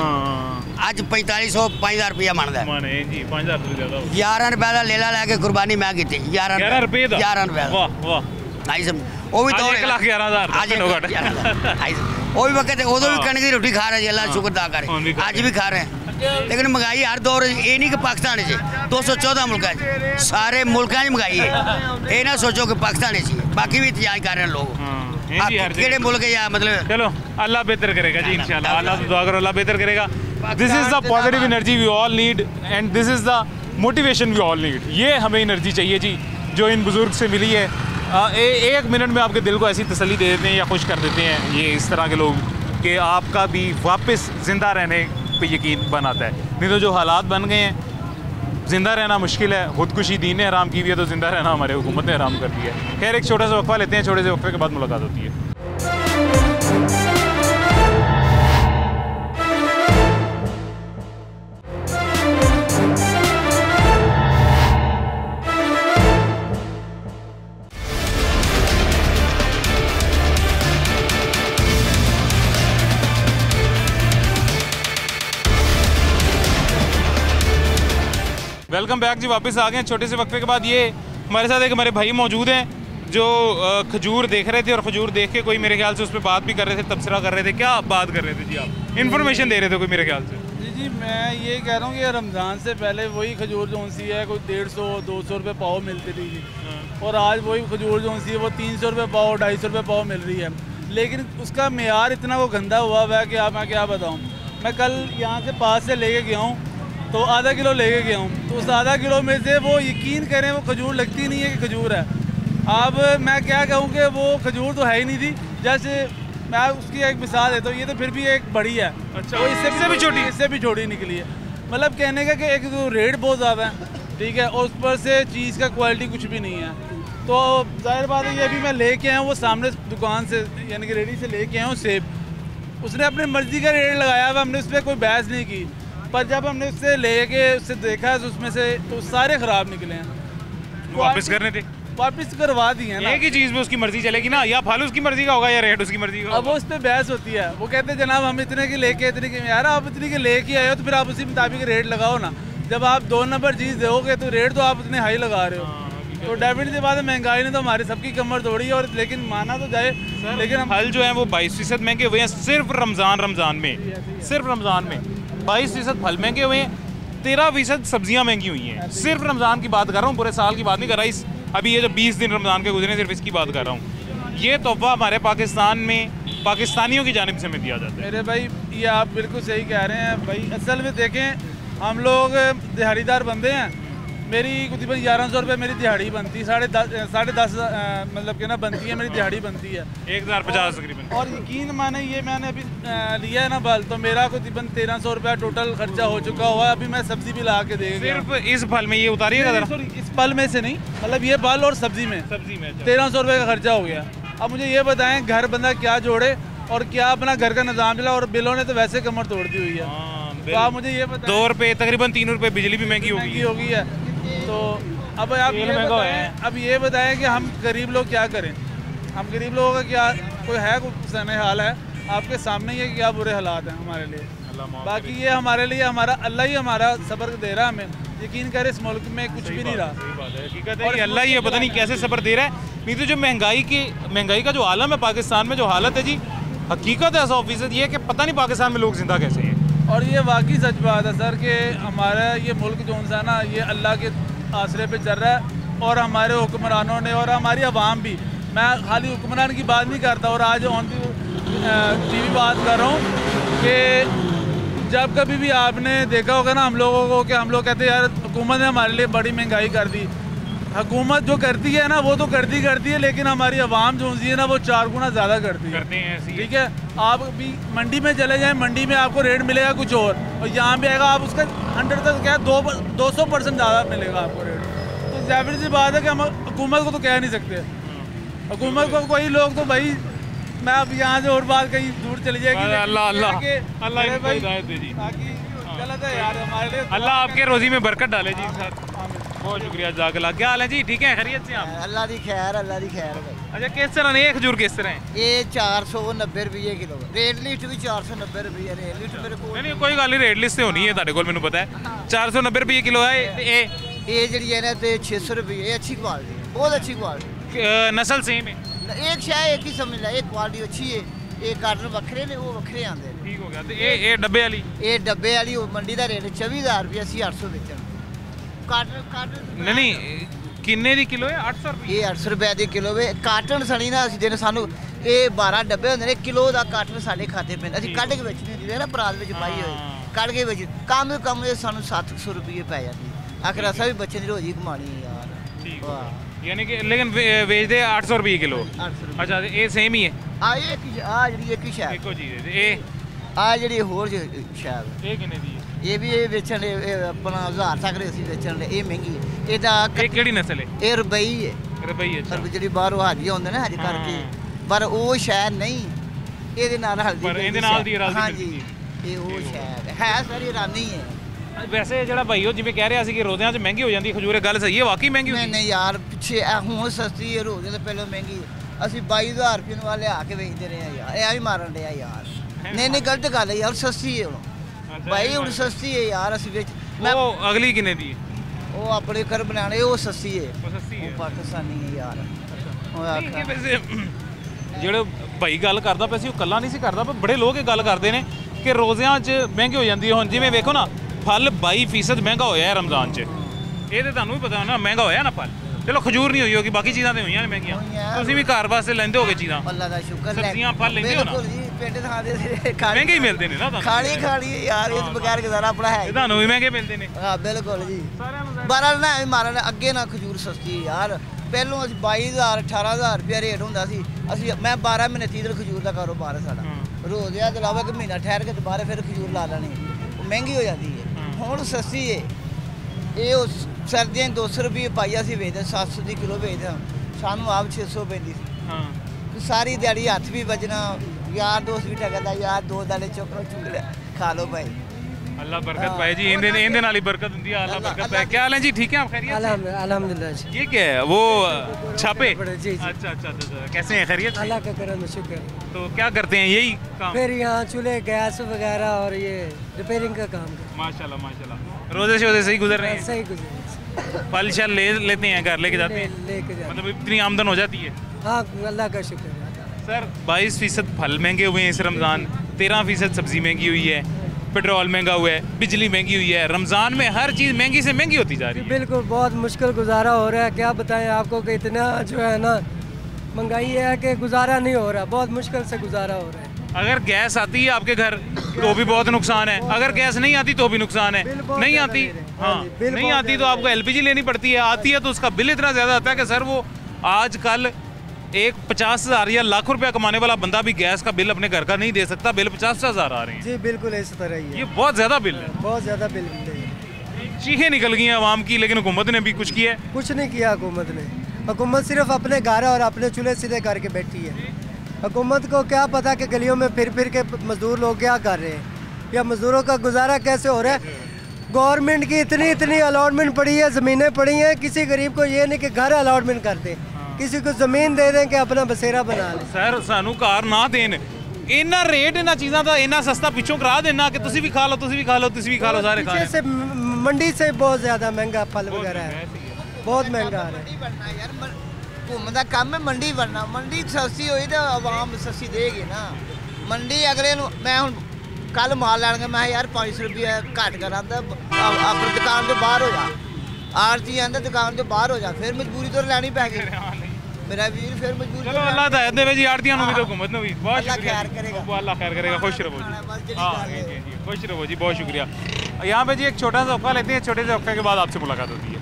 ਅੱਜ 4500 5000 रुपया ਬਣਦਾ माने जी 5000 ਤੋਂ ਜ਼ਿਆਦਾ 11 रुपए ਦਾ ਲੇਲਾ ਲੈ ਕੇ ਕੁਰਬਾਨੀ ਮੈਂ ਕੀਤੀ 11 ਰੁਪਏ ਦਾ 11 रुपए ਦਾ ਵਾਹ ਵਾਹ ਨਹੀਂ ਸਮਝ ਉਹ ਵੀ ਅੱਜ ਤੋੜ 1,11,000 ਅੱਜ ਉਹ ਵੀ ਵਕਤ ਉਦੋਂ ਵੀ ਕਣਕ ਦੀ ਰੋਟੀ ਖਾ ਰਹੇ ਜੀ ਅੱਲਾ ਸ਼ੁਕਰ ਦਾ ਕਰੇ ਅੱਜ ਵੀ ਖਾ ਰਹੇ लेकिन महंगाई हर दौर ये नहीं कि पाकिस्तान से 214 मुल्क सारे मुल्क महंगाई है ये ना सोचो कि पाकिस्तान से बाकी भी एहतजाज कर रहे हैं लोग केड़े मुल्क या मतलब चलो अल्लाह बेहतर करेगा जी इंशाल्लाह अल्लाह से दुआ करो अल्लाह बेहतर करेगा this is the positive energy we all need and this is the motivation we all need ये हमें एनर्जी चाहिए जी जो इन बुज़ुर्ग से मिली है एक मिनट में आपके दिल को ऐसी तसल्ली दे देते हैं या खुश कर देते हैं ये इस तरह के लोग कि आपका भी वापस ज़िंदा रहने पे यकीन बनाता है नहीं तो जो हालात बन गए हैं ज़िंदा रहना मुश्किल है खुदकुशी दीन ने हराम की हुई है तो ज़िंदा रहना हमारे हुकूमत ने हराम कर दिया है खैर एक छोटा सा वक्फा लेते हैं छोटे से वक्फे के बाद मुलाकात होती है वेलकम बैक जी वापस आ गए हैं छोटे से वक्फे के बाद ये हमारे साथ एक हमारे भाई मौजूद हैं जो खजूर देख रहे थे और खजूर देख के कोई मेरे ख्याल से उस पर बात भी कर रहे थे तबसरा कर रहे थे क्या बात कर रहे थे जी आप इन्फॉर्मेशन दे रहे थे कोई मेरे ख्याल से जी मैं ये कह रहा हूँ कि रमज़ान से पहले वही खजूर जो सी है कोई 150-200 रुपये पाव मिलती थी और आज वही खजूर जो सी है वो 300 रुपये पाव 250 रुपये पाव मिल रही है लेकिन उसका मेयार इतना वो गंदा हुआ है कि मैं क्या बताऊँ मैं कल यहाँ से पास से लेके गया हूँ तो आधा किलो लेके गया हूँ तो उस आधा किलो में से वो यकीन करें वो खजूर लगती नहीं है कि खजूर है अब मैं क्या कहूँ कि वो खजूर तो है ही नहीं थी जैसे मैं उसकी एक मिसाल देता हूँ ये तो फिर भी एक बड़ी है अच्छा तो इससे भी छोटी निकली है मतलब कहने का कि एक तो रेट बहुत ज़्यादा है ठीक है और उस पर से चीज़ का क्वालिटी कुछ भी नहीं है तो जाहिर बात है ये भी मैं लेके आया हूँ वो सामने दुकान से यानी कि रेडी से लेके आया हूँ सेब उसने अपनी मर्ज़ी का रेट लगाया हुआ हमने उस पर कोई बहस नहीं की पर जब हमने उससे लेके उससे देखा तो उसमें से तो सारे ख़राब निकले हैं वापस करने थे वापस करवा दिए ना एक ही चीज़ में उसकी मर्जी चलेगी ना या फल उसकी मर्जी का होगा या रेट उसकी मर्जी का अब वो उस पर बहस होती है वो कहते हैं जनाब हम इतने की लेके इतने की यार आप इतने की लेके आए हो तो फिर आप उसी मुताबिक रेट लगाओ ना जब आप 2 नंबर चीज़ दोगे तो रेट तो आप उतने हाई लगा रहे हो तो डेफिनेटली बात है महंगाई ने तो हमारी सबकी कमर तोड़ी है और लेकिन माना तो जाए लेकिन फल जो है वो 22% महंगे हुए हैं सिर्फ रमज़ान में सिर्फ रमज़ान में 22% फल महंगे हुए हैं 13% सब्जियां महंगी हुई हैं सिर्फ रमज़ान की बात कर रहा हूँ पूरे साल की बात नहीं कर रहा इस अभी ये जो 20 दिन रमज़ान के गुजरे सिर्फ इसकी बात कर रहा हूँ ये तोहफा हमारे पाकिस्तान में पाकिस्तानियों की जानिब से हमें दिया जाता है मेरे भाई ये आप बिल्कुल सही कह रहे हैं भाई असल में देखें हम लोग दिहाड़ीदार बंदे हैं मेरी तकरीबन 1100 रुपये मेरी दिहाड़ी बनती है 10.5 मतलब कि ना बनती है मेरी दिहाड़ी बनती है 1050 तकरीबन और यकीन माने ये मैंने अभी लिया है ना बल तो मेरा तकरीबन 1300 रुपया टोटल खर्चा हो चुका हुआ है अभी मैं सब्जी भी ला के देगा सिर्फ इस फल में ये उतारिएगा सॉरी इस फल में से नहीं मतलब ये फल और सब्जी में 1300 रुपये का खर्चा हो गया अब मुझे ये बताएं घर बंदा क्या जोड़े और क्या अपना घर का निज़ाम चला और बिलों ने तो वैसे कमर तोड़ दी हुई है तो आप मुझे ये बताएं 2 रुपये तकरीबन 3 रुपये बिजली भी महंगी हो गई है तो अब आप ये बताएं कि हम गरीब लोग क्या करें हम गरीब लोगों का क्या कोई है कुछ सहने हाल है आपके सामने ये क्या बुरे हालात हैं हमारे लिए बाकी ये हमारे लिए हमारा अल्लाह ही हमारा सब्र दे रहा है हमें यकीन करें इस मुल्क में कुछ भी नहीं रहा और अल्लाह ही पता नहीं कैसे सब्र दे रहा है नहीं तो जो महंगाई का जो आलम है पाकिस्तान में जो हालत है जी हकीकत है 100% ये कि पता नहीं पाकिस्तान में लोग जिंदा कैसे हैं और ये वाकई सच बात है सर कि हमारा ये मुल्क जो सा ना ये अल्लाह के आसरे पे चल रहा है और हमारे हुक्मरानों ने और हमारी आवाम भी मैं खाली हुक्मरान की बात नहीं करता और आज ऑन टीवी बात कर रहा हूँ कि जब कभी भी आपने देखा होगा ना हम लोगों को कि हम लोग कहते हैं यार हुकूमत ने हमारे लिए बड़ी महंगाई कर दी हुकूमत जो करती है ना वो तो करती है लेकिन हमारी आवाम जो है ना वो 4 गुना ज़्यादा करती है ठीक है आप भी मंडी में चले जाएं मंडी में आपको रेट मिलेगा कुछ और यहाँ पे आएगा आप उसका 100 तक क्या 200% ज़्यादा मिलेगा आपको रेट तो जाहिर सी बात है कि हम हुकूमत को तो कह नहीं सकते हुकूमत को कोई लोग तो भाई मैं अब यहाँ से और बात कहीं दूर चली जाएगी अल्लाह ताकि गलत है यार हमारे लिए अल्लाह आपके रोज़ी में बरकत डाले जी सर बहुत शुक्रिया जज़ाकल्लाह। क्या हाल है जी, ठीक है, खैरियत से आप? अल्लाह दी खैर भाई। अच्छा, किस तरह ने ये खजूर किस तरह है? ये 490 रुपये किलो, रेट लिस्ट भी 490 रुपये, रेट लिस्ट मेरे को नहीं कोई गल नहीं, रेट लिस्ट से होनी है तारे कोल, मैनू पता है। 490 रुपये किलो है ये जी है ना, 600 रुपये। अच्छी क्वालिटी है, बहुत अच्छी क्वालिटी, नस्ल सेम है, एक शायद एक ही समझ ला, एक क्वालिटी अच्छी है, एक कार्टन वक्रे ने, वो वक्रे आते हैं। ठीक हो गया। तो ये डब्बे वाली, ये डब्बे वाली मंडी का रेट 24,000 रुपये, 800 बेचन। कार्टन नहीं किन्ने दी किलो है? 800 रुपये। ये 800 रुपये की किलो है कार्टन। सनी ना असं देने सानू ये 12 डब्बे होंगे ने, किलो का कार्टन साढ़े खाते पे असं कढ़ के बेचने होंगे ना, परात में पाई हुई कढ़ के बेच, कम से कम सानू 700 रुपये पै जाती। आखिर असा भी बच्चे की रोजी कमानी है यार। ठीक है, यानी कि लेकिन बेचते 800 रुपये किलो। 800 रुपये। अच्छा, ये सेम ही है? आ ये एक ही शायद, एको चीज़ है। ये आ जी होर शायद ये किन्ने दी है? ये भी ये बेचन अपना 1000 तक असी बेचन, ये महंगी है। ये केड़ी नस्ल है? ये रुबई है, रुपये। अच्छा, जी बाहरों हाजी होंगे ना हज करके, पर वो शायद नहीं ये हल्दी। हाँ जी, ये वो शायद है सर, ईरानी है। वैसे जो भाई जिवें कह रहा कि रोज़ियां महंगी हो जाती खजूर, गल सही है? वाकई महंगी? नहीं यार, पिछे हूँ सस्ती है, रोज़ तो पहले महंगी। असी 22,000 रुपये वाले आके बेचते रहे हैं यार, यह भी मारन रहा यार। नहीं गलत गल है यार, सस्ती है भाई, हूँ सस्ती है यार। असी वो अगली किन्ने दी? वो अपने घर बनाने, वो सस्ती है, वो पाकिस्तानी है यार। ਜਿਹੜੇ ਭਾਈ ਗੱਲ ਕਰਦਾ ਪਿਆ ਸੀ ਉਹ ਕੱਲਾ ਨਹੀਂ ਸੀ ਕਰਦਾ, ਪਰ ਬੜੇ ਲੋਕ ਇਹ ਗੱਲ ਕਰਦੇ ਨੇ ਕਿ ਰੋਜ਼ਿਆਂ 'ਚ ਮਹਿੰਗੀ ਹੋ ਜਾਂਦੀ ਹੈ। ਹੁਣ ਜਿਵੇਂ ਵੇਖੋ ਨਾ, ਫਲ 22% ਮਹਿੰਗਾ ਹੋਇਆ ਹੈ ਰਮਜ਼ਾਨ 'ਚ, ਇਹ ਤੇ ਤੁਹਾਨੂੰ ਵੀ ਪਤਾ ਨਾ, ਮਹਿੰਗਾ ਹੋਇਆ ਨਾ ਫਲ। ਚਲੋ ਖਜੂਰ ਨਹੀਂ ਹੋਈ ਹੋਗੀ, ਬਾਕੀ ਚੀਜ਼ਾਂ ਤੇ ਹੋਈਆਂ ਨੇ ਮਹਿੰਗੀਆਂ। ਤੁਸੀਂ ਵੀ ਘਰ ਵਾਸਤੇ ਲੈਂਦੇ ਹੋਗੇ ਚੀਜ਼ਾਂ, ਅੱਲਾ ਦਾ ਸ਼ੁਕਰ, ਸਬਜ਼ੀਆਂ ਫਲ ਲੈਂਦੇ ਹੋ ਨਾ? ਪਿੰਡ ਥਾਂ ਦੇ ਮਹਿੰਗੇ ਹੀ ਮਿਲਦੇ ਨੇ ਨਾ ਤੁਹਾਨੂੰ? ਖਾਣੀ ਯਾਰ, ਇਹ ਬਗੈਰ ਗੁਜ਼ਾਰਾ ਆਪਣਾ ਹੈ। ਤੁਹਾਨੂੰ ਵੀ ਮਹਿੰਗੇ ਮਿਲਦੇ ਨੇ? ਹਾਂ ਬਿਲਕੁਲ ਜੀ, ਬਾਰਾਂ ਨਾ ਮਾਰਨ ਅੱਗੇ ਨਾ ਖਜੂਰ ਸਸਤੀ ਯਾਰ। ਪਹਿਲੋਂ ਅਸੀਂ 22,000 18,000 ਰੁਪਇਆ ਰੇਟ ਹੁੰਦਾ ਸੀ। ਮੈਂ 12 ਮਹੀਨੇ 30 ਦਿਨ ਖਜੂਰ ਦਾ ਕਾਰੋਬਾਰ ਹੈ ਸਾਡਾ। ਰੋਜ਼ਿਆਂ ਤੋਂ ਇਲਾਵਾ ਇੱਕ ਮਹੀਨਾ ਠਹਿਰ ਕੇ ਦੁਬਾਰਾ ਫਿਰ ਖਜੂਰ ਲਾ ਲੈਣੀ, ਉਹ ਮਹਿੰਗੀ ਹੋ ਜਾਂਦੀ ਹੈ। ਹੁਣ ਸਸਤੀ ਹੈ। ਇਹ ਉਹ ਸਰਦੀਆਂ 200 ਰੁਪਏ ਪਾਈਆ ਸੀ ਵੇਚਦੇ, 700 ਦੀ ਕਿਲੋ ਵੇਚਦੇ, ਸਾਨੂੰ ਆਪ 600 ਪੈਂਦੀ ਸੀ। ਸਾਰੀ ਦਿਹਾੜੀ ਹੱਥ ਵੀ ਵੱਜਣਾ, यार दोस्त भी टकदा यार, 2 दाने चोकरो चुग ले, खा लो भाई। अल्लाह बरकत पाए जी, इन नाल ही बरकत हुंदी है। अल्लाह बरकत पाए। क्या हाल है जी, ठीक है आप? खैरियत? अल्हम्दुलिल्लाह जी। ये क्या है वो छापे? जी। अच्छा, कैसे हैं, खैरियत? अल्लाह का करम शुक्र। तो क्या करते हैं यही काम? फिर यहाँ चूल्हे गैस वगैरह और ये रिपेयरिंग का काम करते हैं। माशाल्लाह। रोजे से सही गुजर रहे हैं? सही गुजर। फल शल ले लेते हैं, घर लेके जाते हैं? लेके जाते, मतलब इतनी आमदन हो जाती है? हाँ अल्लाह का शुक्र। सर 22% फल महंगे हुए हैं इस रमज़ान, 13% सब्ज़ी महंगी हुई है, पेट्रोल महंगा हुआ है, बिजली महंगी हुई है। रमज़ान में हर चीज़ महंगी से महंगी होती जा रही है। बिल्कुल, बहुत मुश्किल गुजारा हो रहा है। क्या बताएं आपको कि इतना जो है ना महंगाई है कि गुजारा नहीं हो रहा, बहुत मुश्किल से गुजारा हो रहा है। अगर गैस आती है आपके घर तो भी बहुत नुकसान है, अगर गैस नहीं आती तो भी नुकसान है। नहीं आती, हाँ नहीं आती तो आपको LPG लेनी पड़ती है। आती है तो उसका बिल इतना ज़्यादा आता है कि सर वो आजकल एक 50,000 या लाख रुपया कमाने वाला बंदा भी गैस का बिल अपने घर का नहीं दे सकता। बिल 50,000 आ रहे हैं। जी बिल्कुल इस तरह ही है, ये बहुत ज़्यादा बिल है, बहुत ज़्यादा बिल है। चीखें निकल गई हैं आवाम की, लेकिन हुकूमत ने भी कुछ किया है? कुछ नहीं किया हुकूमत ने। हुकूमत सिर्फ अपने घर और अपने चूल्हे सीधे करके बैठी है। हुकूमत को क्या पता कि गलियों में फिर के मजदूर लोग क्या कर रहे हैं, या मजदूरों का गुजारा कैसे हो रहा है। गवर्नमेंट की इतनी अलॉटमेंट पड़ी है, ज़मीनें पड़ी हैं, किसी गरीब को ये नहीं कि घर अलॉटमेंट कर दे, किसी को ज़मीन दे दें कि अपना बसेरा बना ले। सर सानू कार ना देन, इन्ना रेट इन्ना चीज़ों का इन्ना सस्ता पिछों करा देना कि तुसी भी खा लो, तुसी भी खा लो, तुसी भी खा लो, सारे खा से मंडी से बहुत ज़्यादा महंगा फल वगैरह है, बहुत महंगा आ रहा है। घूमने का काम है मंडी बनना, मंडी सस्ती हुई तो आवाम सस्ती देगी ना। मंडी अगले मैं हूँ कल माल लैन गया, मैं यार 500 रुपये घट करा, अपनी दुकान तो बाहर हो जा, आरती आंदा दुकान तो बाहर हो जा, फिर मजबूरी तो लैनी पै गई मेरा वीर, फिर मजबूरी। चलो अल्लाह हिदायत देवे जी, आड़तियां नु भी तो हुकूमत नु भी बहुत अल्लाह शुक्रिया। खैर करेगा, अल्लाह खैर करेगा। खुश रहो जी। हां जी, खुश रहो जी, बहुत शुक्रिया। यहाँ पे जी एक छोटा सा वक्फा लेते हैं, छोटे से वक्फे के बाद आपसे मुलाकात होती है।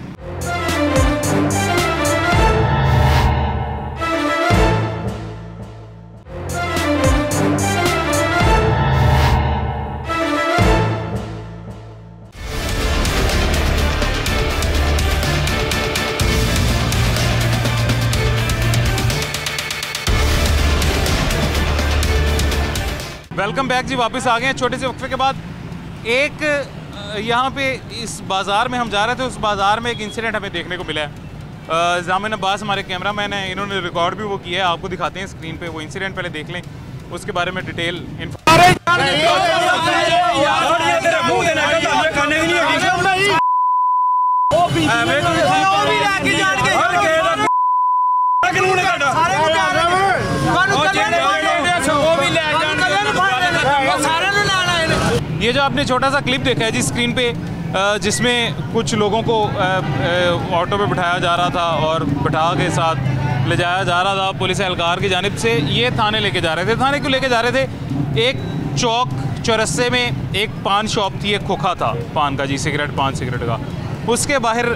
वेलकम बैक जी, वापस आ गए हैं छोटे से वक्फे के बाद। एक यहाँ पे इस बाज़ार में हम जा रहे थे, उस बाज़ार में एक इंसिडेंट हमें देखने को मिला है। जामिन अब्बास हमारे कैमरामैन हैं, इन्होंने रिकॉर्ड भी वो किया है, आपको दिखाते हैं स्क्रीन पे वो इंसिडेंट, पहले देख लें, उसके बारे में डिटेल ये जो आपने छोटा सा क्लिप देखा है जी स्क्रीन पे, जिसमें कुछ लोगों को ऑटो पे बिठाया जा रहा था और बिठा के साथ ले जाया जा रहा था पुलिस एहलकार की जानिब से। ये थाने लेके जा रहे थे। थाने क्यों लेके जा रहे थे? एक चौक चौरस्ते में एक पान शॉप थी, एक खोखा था पान का जी, सिगरेट, पान सिगरेट का। उसके बाहर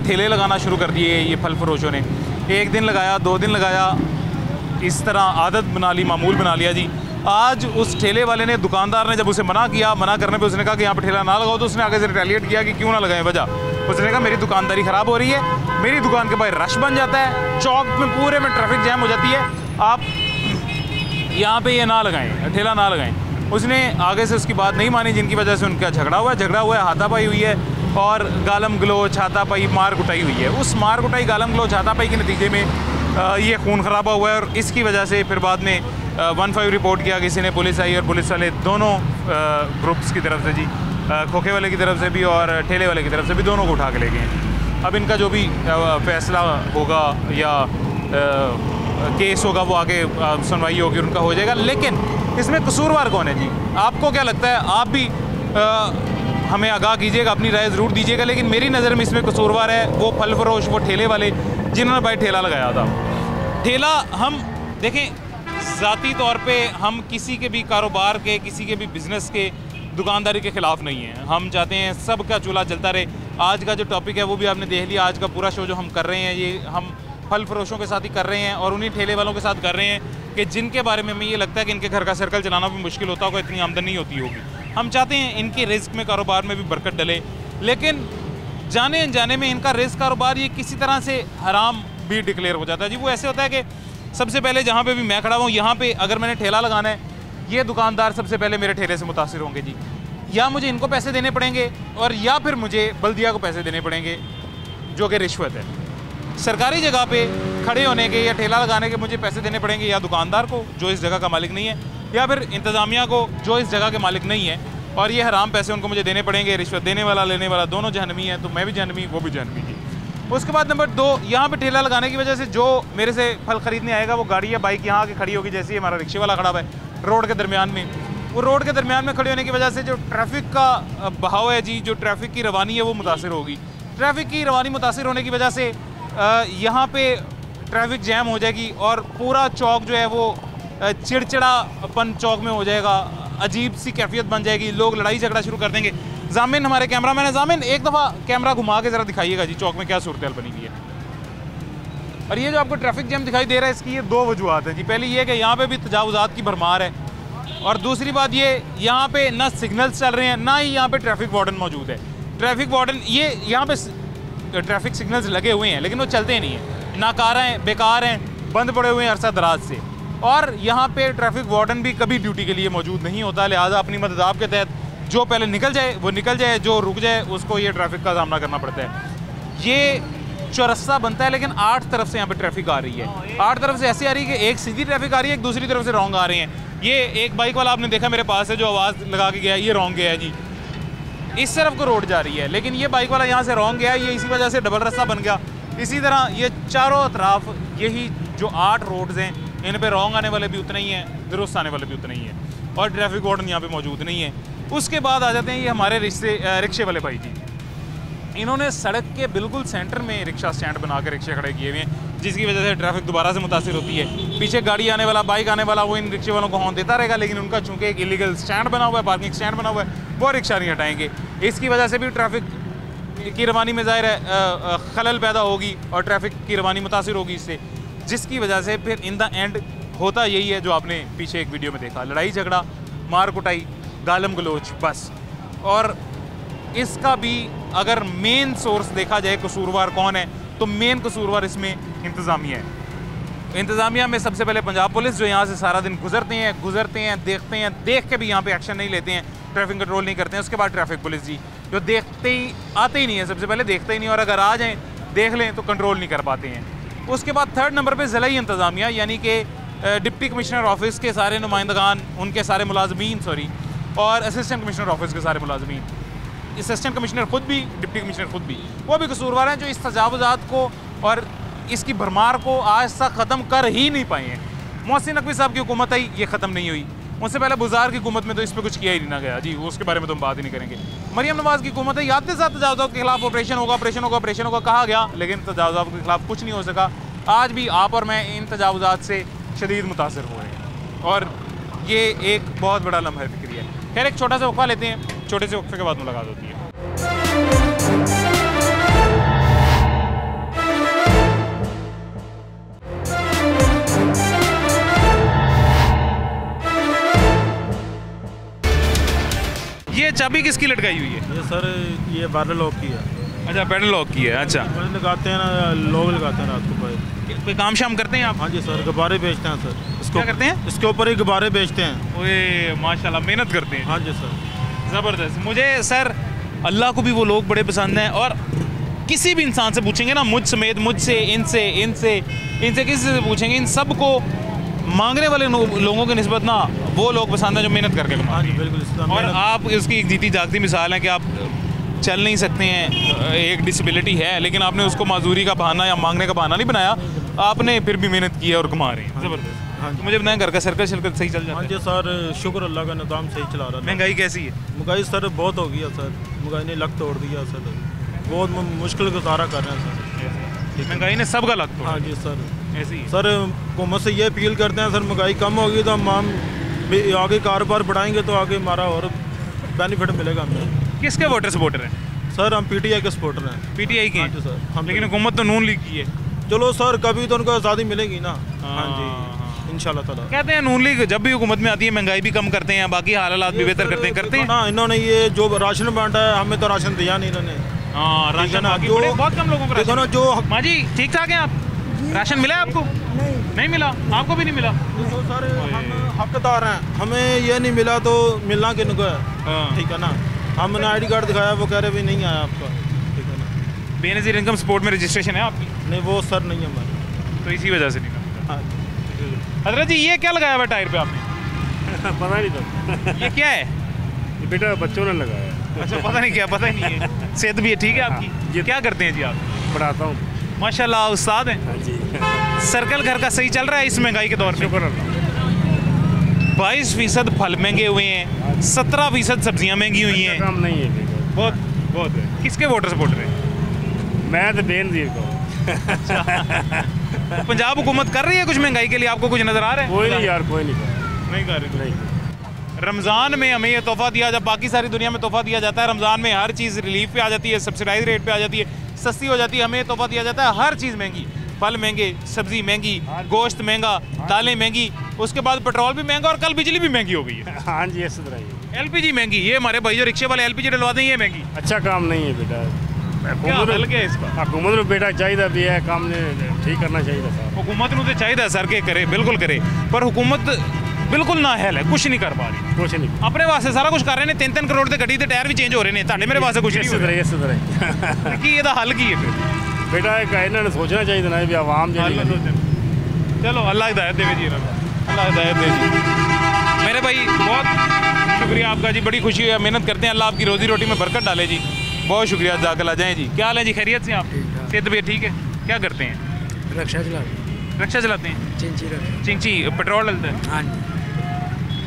ठेले लगाना शुरू कर दिए ये फल फरोशों ने। एक दिन लगाया, 2 दिन लगाया, इस तरह आदत बना ली, मामूल बना लिया जी। आज उस ठेले वाले ने, दुकानदार ने जब उसे मना किया, मना करने पे उसने कहा कि यहाँ पे ठेला ना लगाओ, तो उसने आगे से रिटेलिएट किया कि क्यों ना लगाएं, वजह उसने कहा मेरी दुकानदारी ख़राब हो रही है, मेरी दुकान के बाहर रश बन जाता है, चौक में पूरे में ट्रैफिक जैम हो जाती है, आप यहाँ पे ये ना लगाएं, ठेला ना लगाएं। उसने आगे से उसकी बात नहीं मानी, जिनकी वजह से उनका झगड़ा हुआ है, हाथापाई हुई है और गालम गलोच, हाथापाई, मार कुटाई हुई है। उस मार कुटाई, गालम गलोच, हाथापाई के नतीजे में ये खून खराबा हुआ है और इसकी वजह से फिर बाद में 15 रिपोर्ट किया किसी ने, पुलिस आई और पुलिस वाले दोनों ग्रुप्स की तरफ से जी, खोखे वाले की तरफ से भी और ठेले वाले की तरफ से भी, दोनों को उठा के ले गए हैं। अब इनका जो भी फैसला होगा या केस होगा वो आगे सुनवाई होगी, उनका हो जाएगा। लेकिन इसमें कसूरवार कौन है जी? आपको क्या लगता है? आप भी हमें आगाह कीजिएगा, अपनी राय ज़रूर दीजिएगा। लेकिन मेरी नज़र में इसमें कसूरवार है वो फल फरोश, वो ठेले वाले जिन्होंने भाई ठेला लगाया था। ठेला, हम देखें ज़ाती तौर पे हम किसी के भी कारोबार के, किसी के भी बिज़नेस के, दुकानदारी के ख़िलाफ़ नहीं हैं। हम चाहते हैं सबका चूल्हा चलता रहे। आज का जो टॉपिक है वो भी आपने देख लिया। आज का पूरा शो जो हम कर रहे हैं ये हम फल फरोशों के साथ ही कर रहे हैं और उन्हीं ठेले वालों के साथ कर रहे हैं कि जिनके बारे में हमें ये लगता है कि इनके घर का सर्कल चलाना भी मुश्किल होता होगा, इतनी आमदनी नहीं होती होगी। हम चाहते हैं इनके रिस्क में, कारोबार में भी बरकत डले, लेकिन जाने अनजाने में इनका रिस्क कारोबार ये किसी तरह से हराम भी डिक्लेयर हो जाता है जी। वो ऐसे होता है कि सबसे पहले जहाँ पे भी मैं खड़ा हूँ, यहाँ पे अगर मैंने ठेला लगाना है, ये दुकानदार सबसे पहले मेरे ठेले से मुतासिर होंगे जी। या मुझे इनको पैसे देने पड़ेंगे और या फिर मुझे बल्दिया को पैसे देने पड़ेंगे, जो कि रिश्वत है। सरकारी जगह पे खड़े होने के या ठेला लगाने के मुझे पैसे देने पड़ेंगे या दुकानदार को जो इस जगह का मालिक नहीं है, या फिर इंतज़ामिया को जो इस जगह के मालिक नहीं है, और ये हराम पैसे उनको मुझे देने पड़ेंगे। रिश्वत देने वाला, लेने वाला दोनों जहन्नमी है, तो मैं भी जहन्नमी, वो भी जहन्नमी जी। उसके बाद नंबर 2, यहाँ पे ठेला लगाने की वजह से जो मेरे से फल ख़रीदने आएगा वो गाड़ी या बाइक यहाँ आके खड़ी होगी, जैसे हमारा रिक्शे वाला खड़ा हुआ है रोड के दरमियान में। वो रोड के दरमियान में खड़े होने की वजह से जो ट्रैफिक का बहाव है जी, जो ट्रैफिक की रवानी है वो मुतासिर होगी। ट्रैफिक की रवानी मुतासिर होने की वजह से यहाँ पे ट्रैफिक जैम हो जाएगी और पूरा चौक जो है वो चिड़चिड़ापन चौक में हो जाएगा, अजीब सी कैफियत बन जाएगी, लोग लड़ाई झगड़ा शुरू कर देंगे। जामिन हमारे कैमरामैन है, जामिन एक दफ़ा कैमरा घुमा के ज़रा दिखाइएगा जी चौक में क्या सूरत हाल बनी हुई है। और ये जो आपको ट्रैफिक जैम दिखाई दे रहा है, इसकी ये 2 वजूहत है जी। पहली ये कि यहाँ पे भी तजावुज़ात की भरमार है, और दूसरी बात ये, यहाँ पे ना सिग्नल्स चल रहे हैं, ना ही यहाँ पे ट्रैफिक वार्डन मौजूद है। ट्रैफिक वार्डन, ये यहाँ पे ट्रैफिक सिग्नल्स लगे हुए हैं लेकिन वो चलते नहीं हैं, नाकारा हैं, बेकार हैं, बंद पड़े हुए हैं अरसा दराज से। और यहाँ पे ट्रैफिक वार्डन भी कभी ड्यूटी के लिए मौजूद नहीं होता, लिहाजा अपनी मददाब के तहत जो पहले निकल जाए वो निकल जाए, जो रुक जाए उसको ये ट्रैफिक का सामना करना पड़ता है। ये चौरस्ता बनता है लेकिन 8 तरफ से यहाँ पे ट्रैफिक आ रही है। 8 तरफ से ऐसी आ रही है कि एक सीधी ट्रैफिक आ रही है, एक दूसरी तरफ से रॉन्ग आ रहे हैं। ये एक बाइक वाला आपने देखा मेरे पास है जो आवाज़ लगा के गया, ये रॉन्ग गया है जी, इस तरफ को रोड जा रही है, लेकिन ये बाइक वाला यहाँ से रॉन्ग गया, ये इसी वजह से डबल रास्ता बन गया। इसी तरह ये चारों तरफ यही जो 8 रोड्स हैं, इन पे रॉन्ग आने वाले भी उतने ही हैं, दुरुस्त आने वाले भी उतने ही हैं, और ट्रैफिक वार्डन यहाँ पे मौजूद नहीं है। उसके बाद आ जाते हैं ये हमारे रिक्शे वाले भाई जी, इन्होंने सड़क के बिल्कुल सेंटर में रिक्शा स्टैंड बना के रिक्शे खड़े किए हुए हैं, जिसकी वजह से ट्रैफिक दोबारा से मुतासिर होती है। पीछे गाड़ी आने वाला, बाइक आने वाला, वो इन रिक्शे वालों को हॉर्न देता रहेगा, लेकिन उनका चूंकि एक इलीगल स्टैंड बना हुआ है, पार्किंग स्टैंड बना हुआ है, वो रिक्शा नहीं हटाएंगे। इसकी वजह से भी ट्रैफिक की रवानी में ज़ाहिर है खलल पैदा होगी और ट्रैफिक की रवानी मुतासिर होगी इससे, जिसकी वजह से फिर इन द एंड होता यही है जो आपने पीछे एक वीडियो में देखा, लड़ाई झगड़ा, मार कुटाई, गालम गलोच, बस। और इसका भी अगर मेन सोर्स देखा जाए कसूरवार कौन है, तो मेन कसूरवार इसमें इंतज़ामिया है। इंतज़ामिया में सबसे पहले पंजाब पुलिस, जो यहाँ से सारा दिन गुजरते हैं, देखते हैं, देख के भी यहाँ पे एक्शन नहीं लेते हैं, ट्रैफिक कंट्रोल नहीं करते हैं। उसके बाद ट्रैफिक पुलिस जी, जो देखते ही आते ही नहीं है, सबसे पहले देखते ही नहीं, और अगर आ जाएँ देख लें तो कंट्रोल नहीं कर पाते हैं। उसके बाद थर्ड नंबर पे ज़िला इंतज़ामिया, यानी कि डिप्टी कमिश्नर ऑफिस के सारे नुमाइंदगान, उनके सारे मुलाजमीन और असिस्टेंट कमिश्नर ऑफिस के सारे मुलाजमीन, असिस्टेंट कमिश्नर ख़ुद भी, डिप्टी कमिश्नर ख़ुद भी, वो भी कसूरवार हैं जो इस तजावुज़ात को और इसकी भरमार को आज तक ख़त्म कर ही नहीं पाए हैं। मोहसिन नकवी साहब की हुकूमत आई, ये ख़त्म नहीं हुई। उससे पहले बुज़ार की हुकूमत में तो इस पर कुछ किया ही नहीं गया जी, उसके बारे में तो हम बात ही नहीं करेंगे। मरियम नवाज़ की हुकूमत है, आते साथ तजावुज़ात के खिलाफ ऑपरेशन होगा कहा गया, लेकिन तजावुज़ात के खिलाफ कुछ नहीं हो सका। आज भी आप और मैं इन तजावुज़ात से शदीद मुतासर हो रहे हैं और ये एक बहुत बड़ा लम्हा फ़िक्री है। खैर एक छोटा सा वक्फा लेते हैं, छोटे से वक्फे के बाद मुलाकात होती है। ये चाबी किसकी लटकाई हुई है? ये सर ये पैडल लॉक की है। अच्छा, पैडल लॉक की है। अच्छा, लगाते हैं ना, लोग लगाते हैं रात को। कोई काम शाम करते हैं आप? हाँ जी सर, गुब्बारे बेचते हैं सर। इसको क्या करते हैं? इसके ऊपर ही गुब्बारे बेचते हैं। ओए माशाल्लाह, मेहनत करते हैं। हाँ जी सर, ज़बरदस्त। मुझे सर अल्लाह को भी वो लोग बड़े पसंद हैं, और किसी भी इंसान से पूछेंगे ना, मुझ समेत, मुझसे, इनसे किसी से पूछेंगे, इन सब को मांगने वाले लोगों की निस्बत ना वो लोग पसंद हैं जो मेहनत करके कमाते हैं। हाँ जी बिल्कुल। और आप इसकी एक जीती जागती मिसाल है कि आप चल नहीं सकते हैं, एक डिसेबिलिटी है, लेकिन आपने उसको माजूरी का बहाना या मांगने का बहाना नहीं बनाया, आपने फिर भी मेहनत की है और कमा रहे हैं। ज़बरदस्त। हाँ जी। मुझे बताएं, घर का सर्कल सही चल जाता हाँ है? जी सर, शुक्र अल्लाह का, निज़ाम सही चला रहा है। महंगाई कैसी है? महंगाई सर बहुत हो गई है सर, महंगाई ने लक तोड़ दिया सर, बहुत मुश्किल गुजारा कर रहे हैं सर। महंगाई ने सबका लग तोड़ा। हाँ जी सर, ऐसी है। सर हुकूमत से ये अपील करते हैं सर, महंगाई कम होगी तो हम आगे कारोबार बढ़ाएंगे तो आगे हमारा और बेनिफिट मिलेगा हमें। किसके वोटर सपोर्टर हैं? सर हम पीटीआई के सपोर्टर हैं। पीटीआई के? हाँ जी सर, हम लेकिन हुकूमत तो नून लीग की है। चलो सर, कभी तो उनको आज़ादी मिलेगी ना। हाँ जी, इंशाल्लाह ताला। कहते हैं नून लीग जब भी हुकूमत में आती है महंगाई भी कम करते हैं, बाकी हालात भी बेहतर करते हैं ना। इन्होंने ये जो राशन बांटा है, हमें तो राशन दिया नहीं इन्होंने। हाँ, राशन बहुत कम लोगों को राशन। जो माँ जी ठीक ठाक हैं आप? राशन मिला है आपको? नहीं मिला? आपको भी नहीं मिला? सर हम हकदार हैं, हमें ये नहीं मिला तो मिलना किनको है? ठीक है ना, हमने ID कार्ड दिखाया, वो कह रहे भी नहीं आया आपका। ठीक है ना, बेनज़ीर इनकम सपोर्ट में रजिस्ट्रेशन है आपकी? नहीं वो सर नहीं है हमारे, तो इसी वजह से नहीं मिला। हाँ। हजरत जी ये क्या लगाया हुआ टायर पे आपने? पता नहीं तो ये क्या है? ये बेटा बच्चों ने लगाया। अच्छा, पता नहीं क्या, पता ही नहीं है। सेहत भी है ठीक है आपकी? क्या करते हैं जी आप? पढ़ाता हूँ। माशाल्लाह उस्ताद हैं। हाँ जी। सर्कल घर का सही चल रहा है इस महंगाई के दौर में? शुक्र अल्लाह। 22% फल महंगे हुए हैं, 17% सब्जियां महंगी हुई हैं। काम नहीं है बहुत बहुत है। किसके वोटर सपोर्टर हैं? मैं तो बेनज़ीर को। पंजाब हुकूमत कर रही है कुछ महंगाई के लिए? आपको कुछ नजर आ रहा है? कोई नहीं यार, कोई नहीं कर रही। नहीं। रमज़ान में हमें ये तोहफा दिया, जब बाकी सारी दुनिया में तोहफा दिया जाता है, रमज़ान में हर चीज़ रिलीफ पे आ जाती है, सब्सिडाइज रेट पे आ जाती है, सस्ती हो जाती है। हमें तोहफा दिया जाता है, हर चीज़ महंगी, फल महंगे, सब्जी महंगी, गोश्त महंगा, दालें महंगी, उसके बाद पेट्रोल भी महंगा और कल बिजली भी महंगी हो गई है। हाँ जी, इस तरह ही। LPG महंगी, ये हमारे भाई जो रिक्शे वाले LPG डलवाते हैं ये महंगी। अच्छा काम नहीं है बेटा। हुकूमत को बेटा चाहिए भी है, काम ने ठीक करना चाहिए था। हुकूमत को तो चाहिए सर के करे, बिल्कुल करे, पर हुकूमत बिल्कुल ना है, कुछ नहीं कर पा रही। कुछ नहीं, अपने वास्ते सारा कुछ कर रहे हैं। 3-3 करोड़ के गड्डी के टायर भी चेंज हो रहे हैं, ताड़े मेरे वास्ते कुछ नहीं हो रहा। इस तरह कि ਇਹਦਾ हल की है बेटा? इन्होंने सोचना चाहिए ना भी आवाम जो। चलो अल्लाह हिदायत देवे जी, अल्लाह हिदायत दे जी। मेरे भाई बहुत शुक्रिया आपका जी, बड़ी खुशी है, मेहनत करते हैं, अल्लाह आपकी रोजी रोटी में बरकत डाले जी। बहुत शुक्रिया, जाकल आ जाएँ जी। क्या हाल है जी, खैरियत से आप? सेहत भी ठीक है? क्या करते हैं? रक्षा चलाते हैं। चिंची पेट्रोल डलता है? हाँ,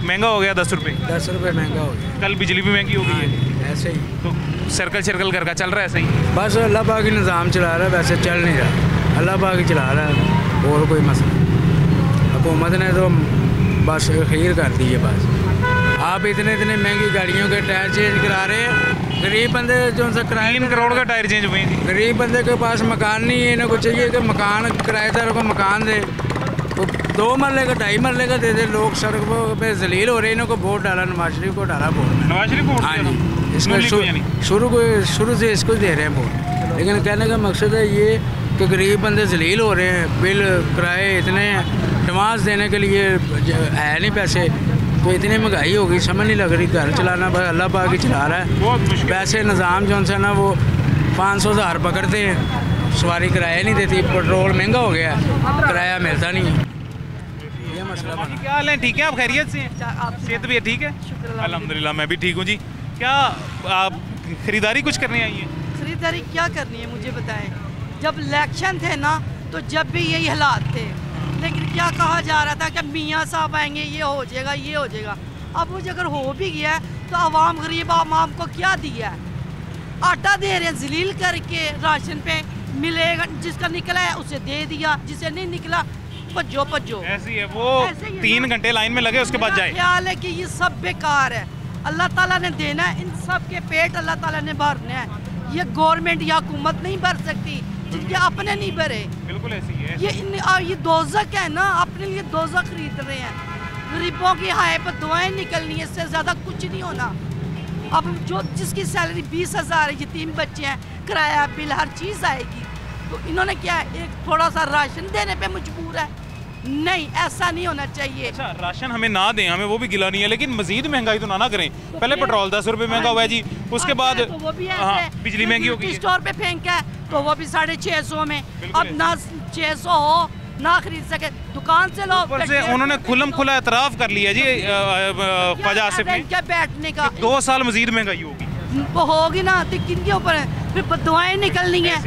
महंगा हो गया 10 रुपये। 10 रुपये महंगा हो गया। कल बिजली भी महंगी हो गई है। ऐसे ही तो सर्कल घर का चल रहा है सही? बस अल्लाह पाक ही निज़ाम चला रहा है, वैसे चल नहीं रहा, अल्लाह पाक ही चला रहा है, और कोई मसला। हुकूमत ने तो बस खीर कर दी है। बस आप इतने महंगी गाड़ियों के टायर चेंज करा रहे हैं, गरीब बंदे जो उनसे किराए 3 करोड़ का टायर चेंज हुए हैं। गरीब बंदे के पास मकान नहीं है, इन्हें को चाहिए कि मकान किराएदार को मकान दे, तो 2 मरले का 2.5 मरले का दे दे। लोग सड़क पे जलील हो रहे हैं, इनको वोट डाला, नवाज शरीफ को डाला वोट। नवाज शरीफ को? हाँ जी, इसमें शुरू से इसको दे रहे हैं वोट। लेकिन कहने का मकसद है ये कि गरीब बंदे जलील हो रहे हैं, बिल किराए इतने एडवांस देने के लिए है नहीं पैसे, तो इतनी महंगाई हो गई, समझ नहीं लग रही। घर चलाना बस अल्लाह पाक ही चला रहा है। वैसे निज़ाम जो है ना वो 500,000 पकड़ते हैं, सवारी किराया नहीं देती, पेट्रोल महंगा हो गया, किराया मिलता नहीं है। ये मसला बना। क्या हाल है? ठीक है, आप खैरियत से हैं? सेहत भी है? ठीक है, अल्हम्दुलिल्लाह मैं भी ठीक हूँ जी। क्या आप खरीदारी कुछ करने आई हैं? खरीदारी क्या करनी है मुझे बताएं। जब इलेक्शन थे ना तो जब भी यही हालात थे, लेकिन क्या कहा जा रहा था कि मियाँ साहब आएंगे, ये हो जाएगा, ये हो जाएगा। अब वो अगर हो भी गया है तो आवाम गरीब आवाम को क्या दिया है? आटा दे रहे हैं जलील करके, राशन पे मिलेगा, जिसका निकला है उसे दे दिया, जिसे नहीं निकला भज्जो भज्जो। ऐसी है वो, 3 घंटे लाइन में लगे उसके बाद जाए। ख्याल है कि ये सब बेकार है। अल्लाह ताला ने देना है, इन सब के पेट अल्लाह ताला ने भरना है। ये गवर्नमेंट या हुकूमत नहीं भर सकती जिनके अपने नहीं भरे। बिल्कुल ऐसी है। ये दोज़ख है ना, अपने लिए दोज़ख खरीद रहे हैं। गरीबों की हाय पर दुआएं निकलनी है, इससे ज़्यादा कुछ नहीं होना। अब जो जिसकी सैलरी 20,000 है, ये 3 बच्चे हैं, किराया बिल हर चीज़ आएगी, तो इन्होंने क्या है, एक थोड़ा सा राशन देने पे मजबूर है। नहीं, ऐसा नहीं होना चाहिए। अच्छा, राशन हमें ना दें, हमें वो भी गिला नहीं है, लेकिन मजीद महंगाई तो ना करें। पहले पेट्रोल 10 रुपये महंगा हुआ है जी, उसके बाद तो वो भी ऐसे बिजली महंगी हो गई है। स्टोर पे फेंका है तो वो भी 650 में, अब ना 600 हो ना खरीद सके, दुकान से लो। ऊपर से उन्होंने खुलम खुला एतराफ़ कर लिया जी ख्वाजा आसिफ ने, क्या बैठने का 2 साल मजीद महंगाई होगी। वो होगी ना तो किनके ऊपर है, फिर बदुआएं निकलनी है,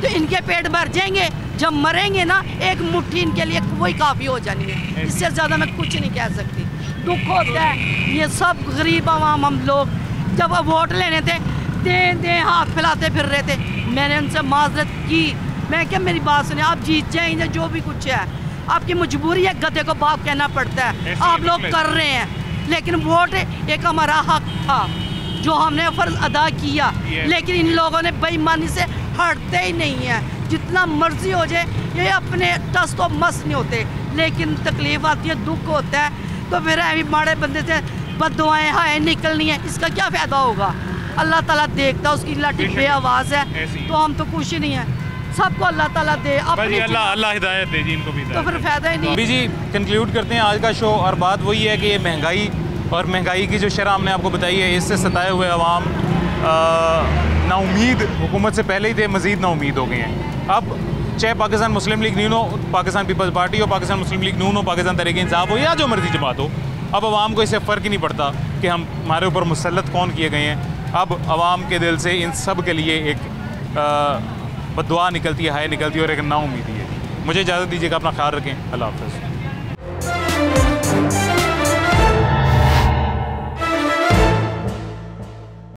तो इनके पेट भर जाएंगे। जब मरेंगे ना एक मुट्ठी इनके लिए वही काफ़ी हो जानी है, इससे ज़्यादा मैं कुछ नहीं कह सकती। दुख होता है, ये सब गरीब आवाम हम लोग जब वोट लेने थे दे हाथ फैलाते फिर रहे थे। मैंने उनसे माजरत की, मैं क्या मेरी बात सुने, आप जीत जाएंगे जो भी कुछ है, आपकी मजबूरी है, गधे को बाप कहना पड़ता है। आप लोग कर रहे हैं, लेकिन वोट एक हमारा हक था जो हमने फ़र्ज अदा किया, लेकिन इन लोगों ने बेईमानी से हटते ही नहीं है। जितना मर्जी हो जाए, ये अपने टस तो मस नहीं होते, लेकिन तकलीफ आती है, दुख होता है, तो फिर अभी माड़े बंदे से बददुआएं हाय निकलनी है, इसका क्या फ़ायदा होगा? अल्लाह ताला देखता, उसकी लाठी बे आवाज़ है, तो हम तो खुश ही नहीं है। सबको अल्लाह ताला दे, अपनी अल्लाह हिदायत दे जी, इनको भी तो फिर फ़ायदा ही नहीं। अभी जी कंक्लूड करते हैं आज का शो, और बात वही है कि ये महंगाई और महंगाई की जो शरह हमने आपको बताई है, इससे सताए हुए अवाम नाउमीद हुकूमत से पहले ही थे, मज़ीद नाउमीद हो गए हैं। अब चाहे पाकिस्तान मुस्लिम लीग नून हो, पाकिस्तान पीपल्स पार्टी हो, पाकिस्तान मुस्लिम लीग नून हो, पाकिस्तान तहरीक इंसाफ हो, या जो मर्जी जमात हो, अब आवाम को इससे फ़र्क ही नहीं पड़ता कि हमारे ऊपर मुसल्लत कौन किए गए हैं। अब आवाम के दिल से इन सब के लिए एक बद्दुआ निकलती है, हाय निकलती है, और एक नाउमीदी है। मुझे इजाज़त दीजिएगा, अपना ख्याल रखें, अल्लाह हाफ़िज़।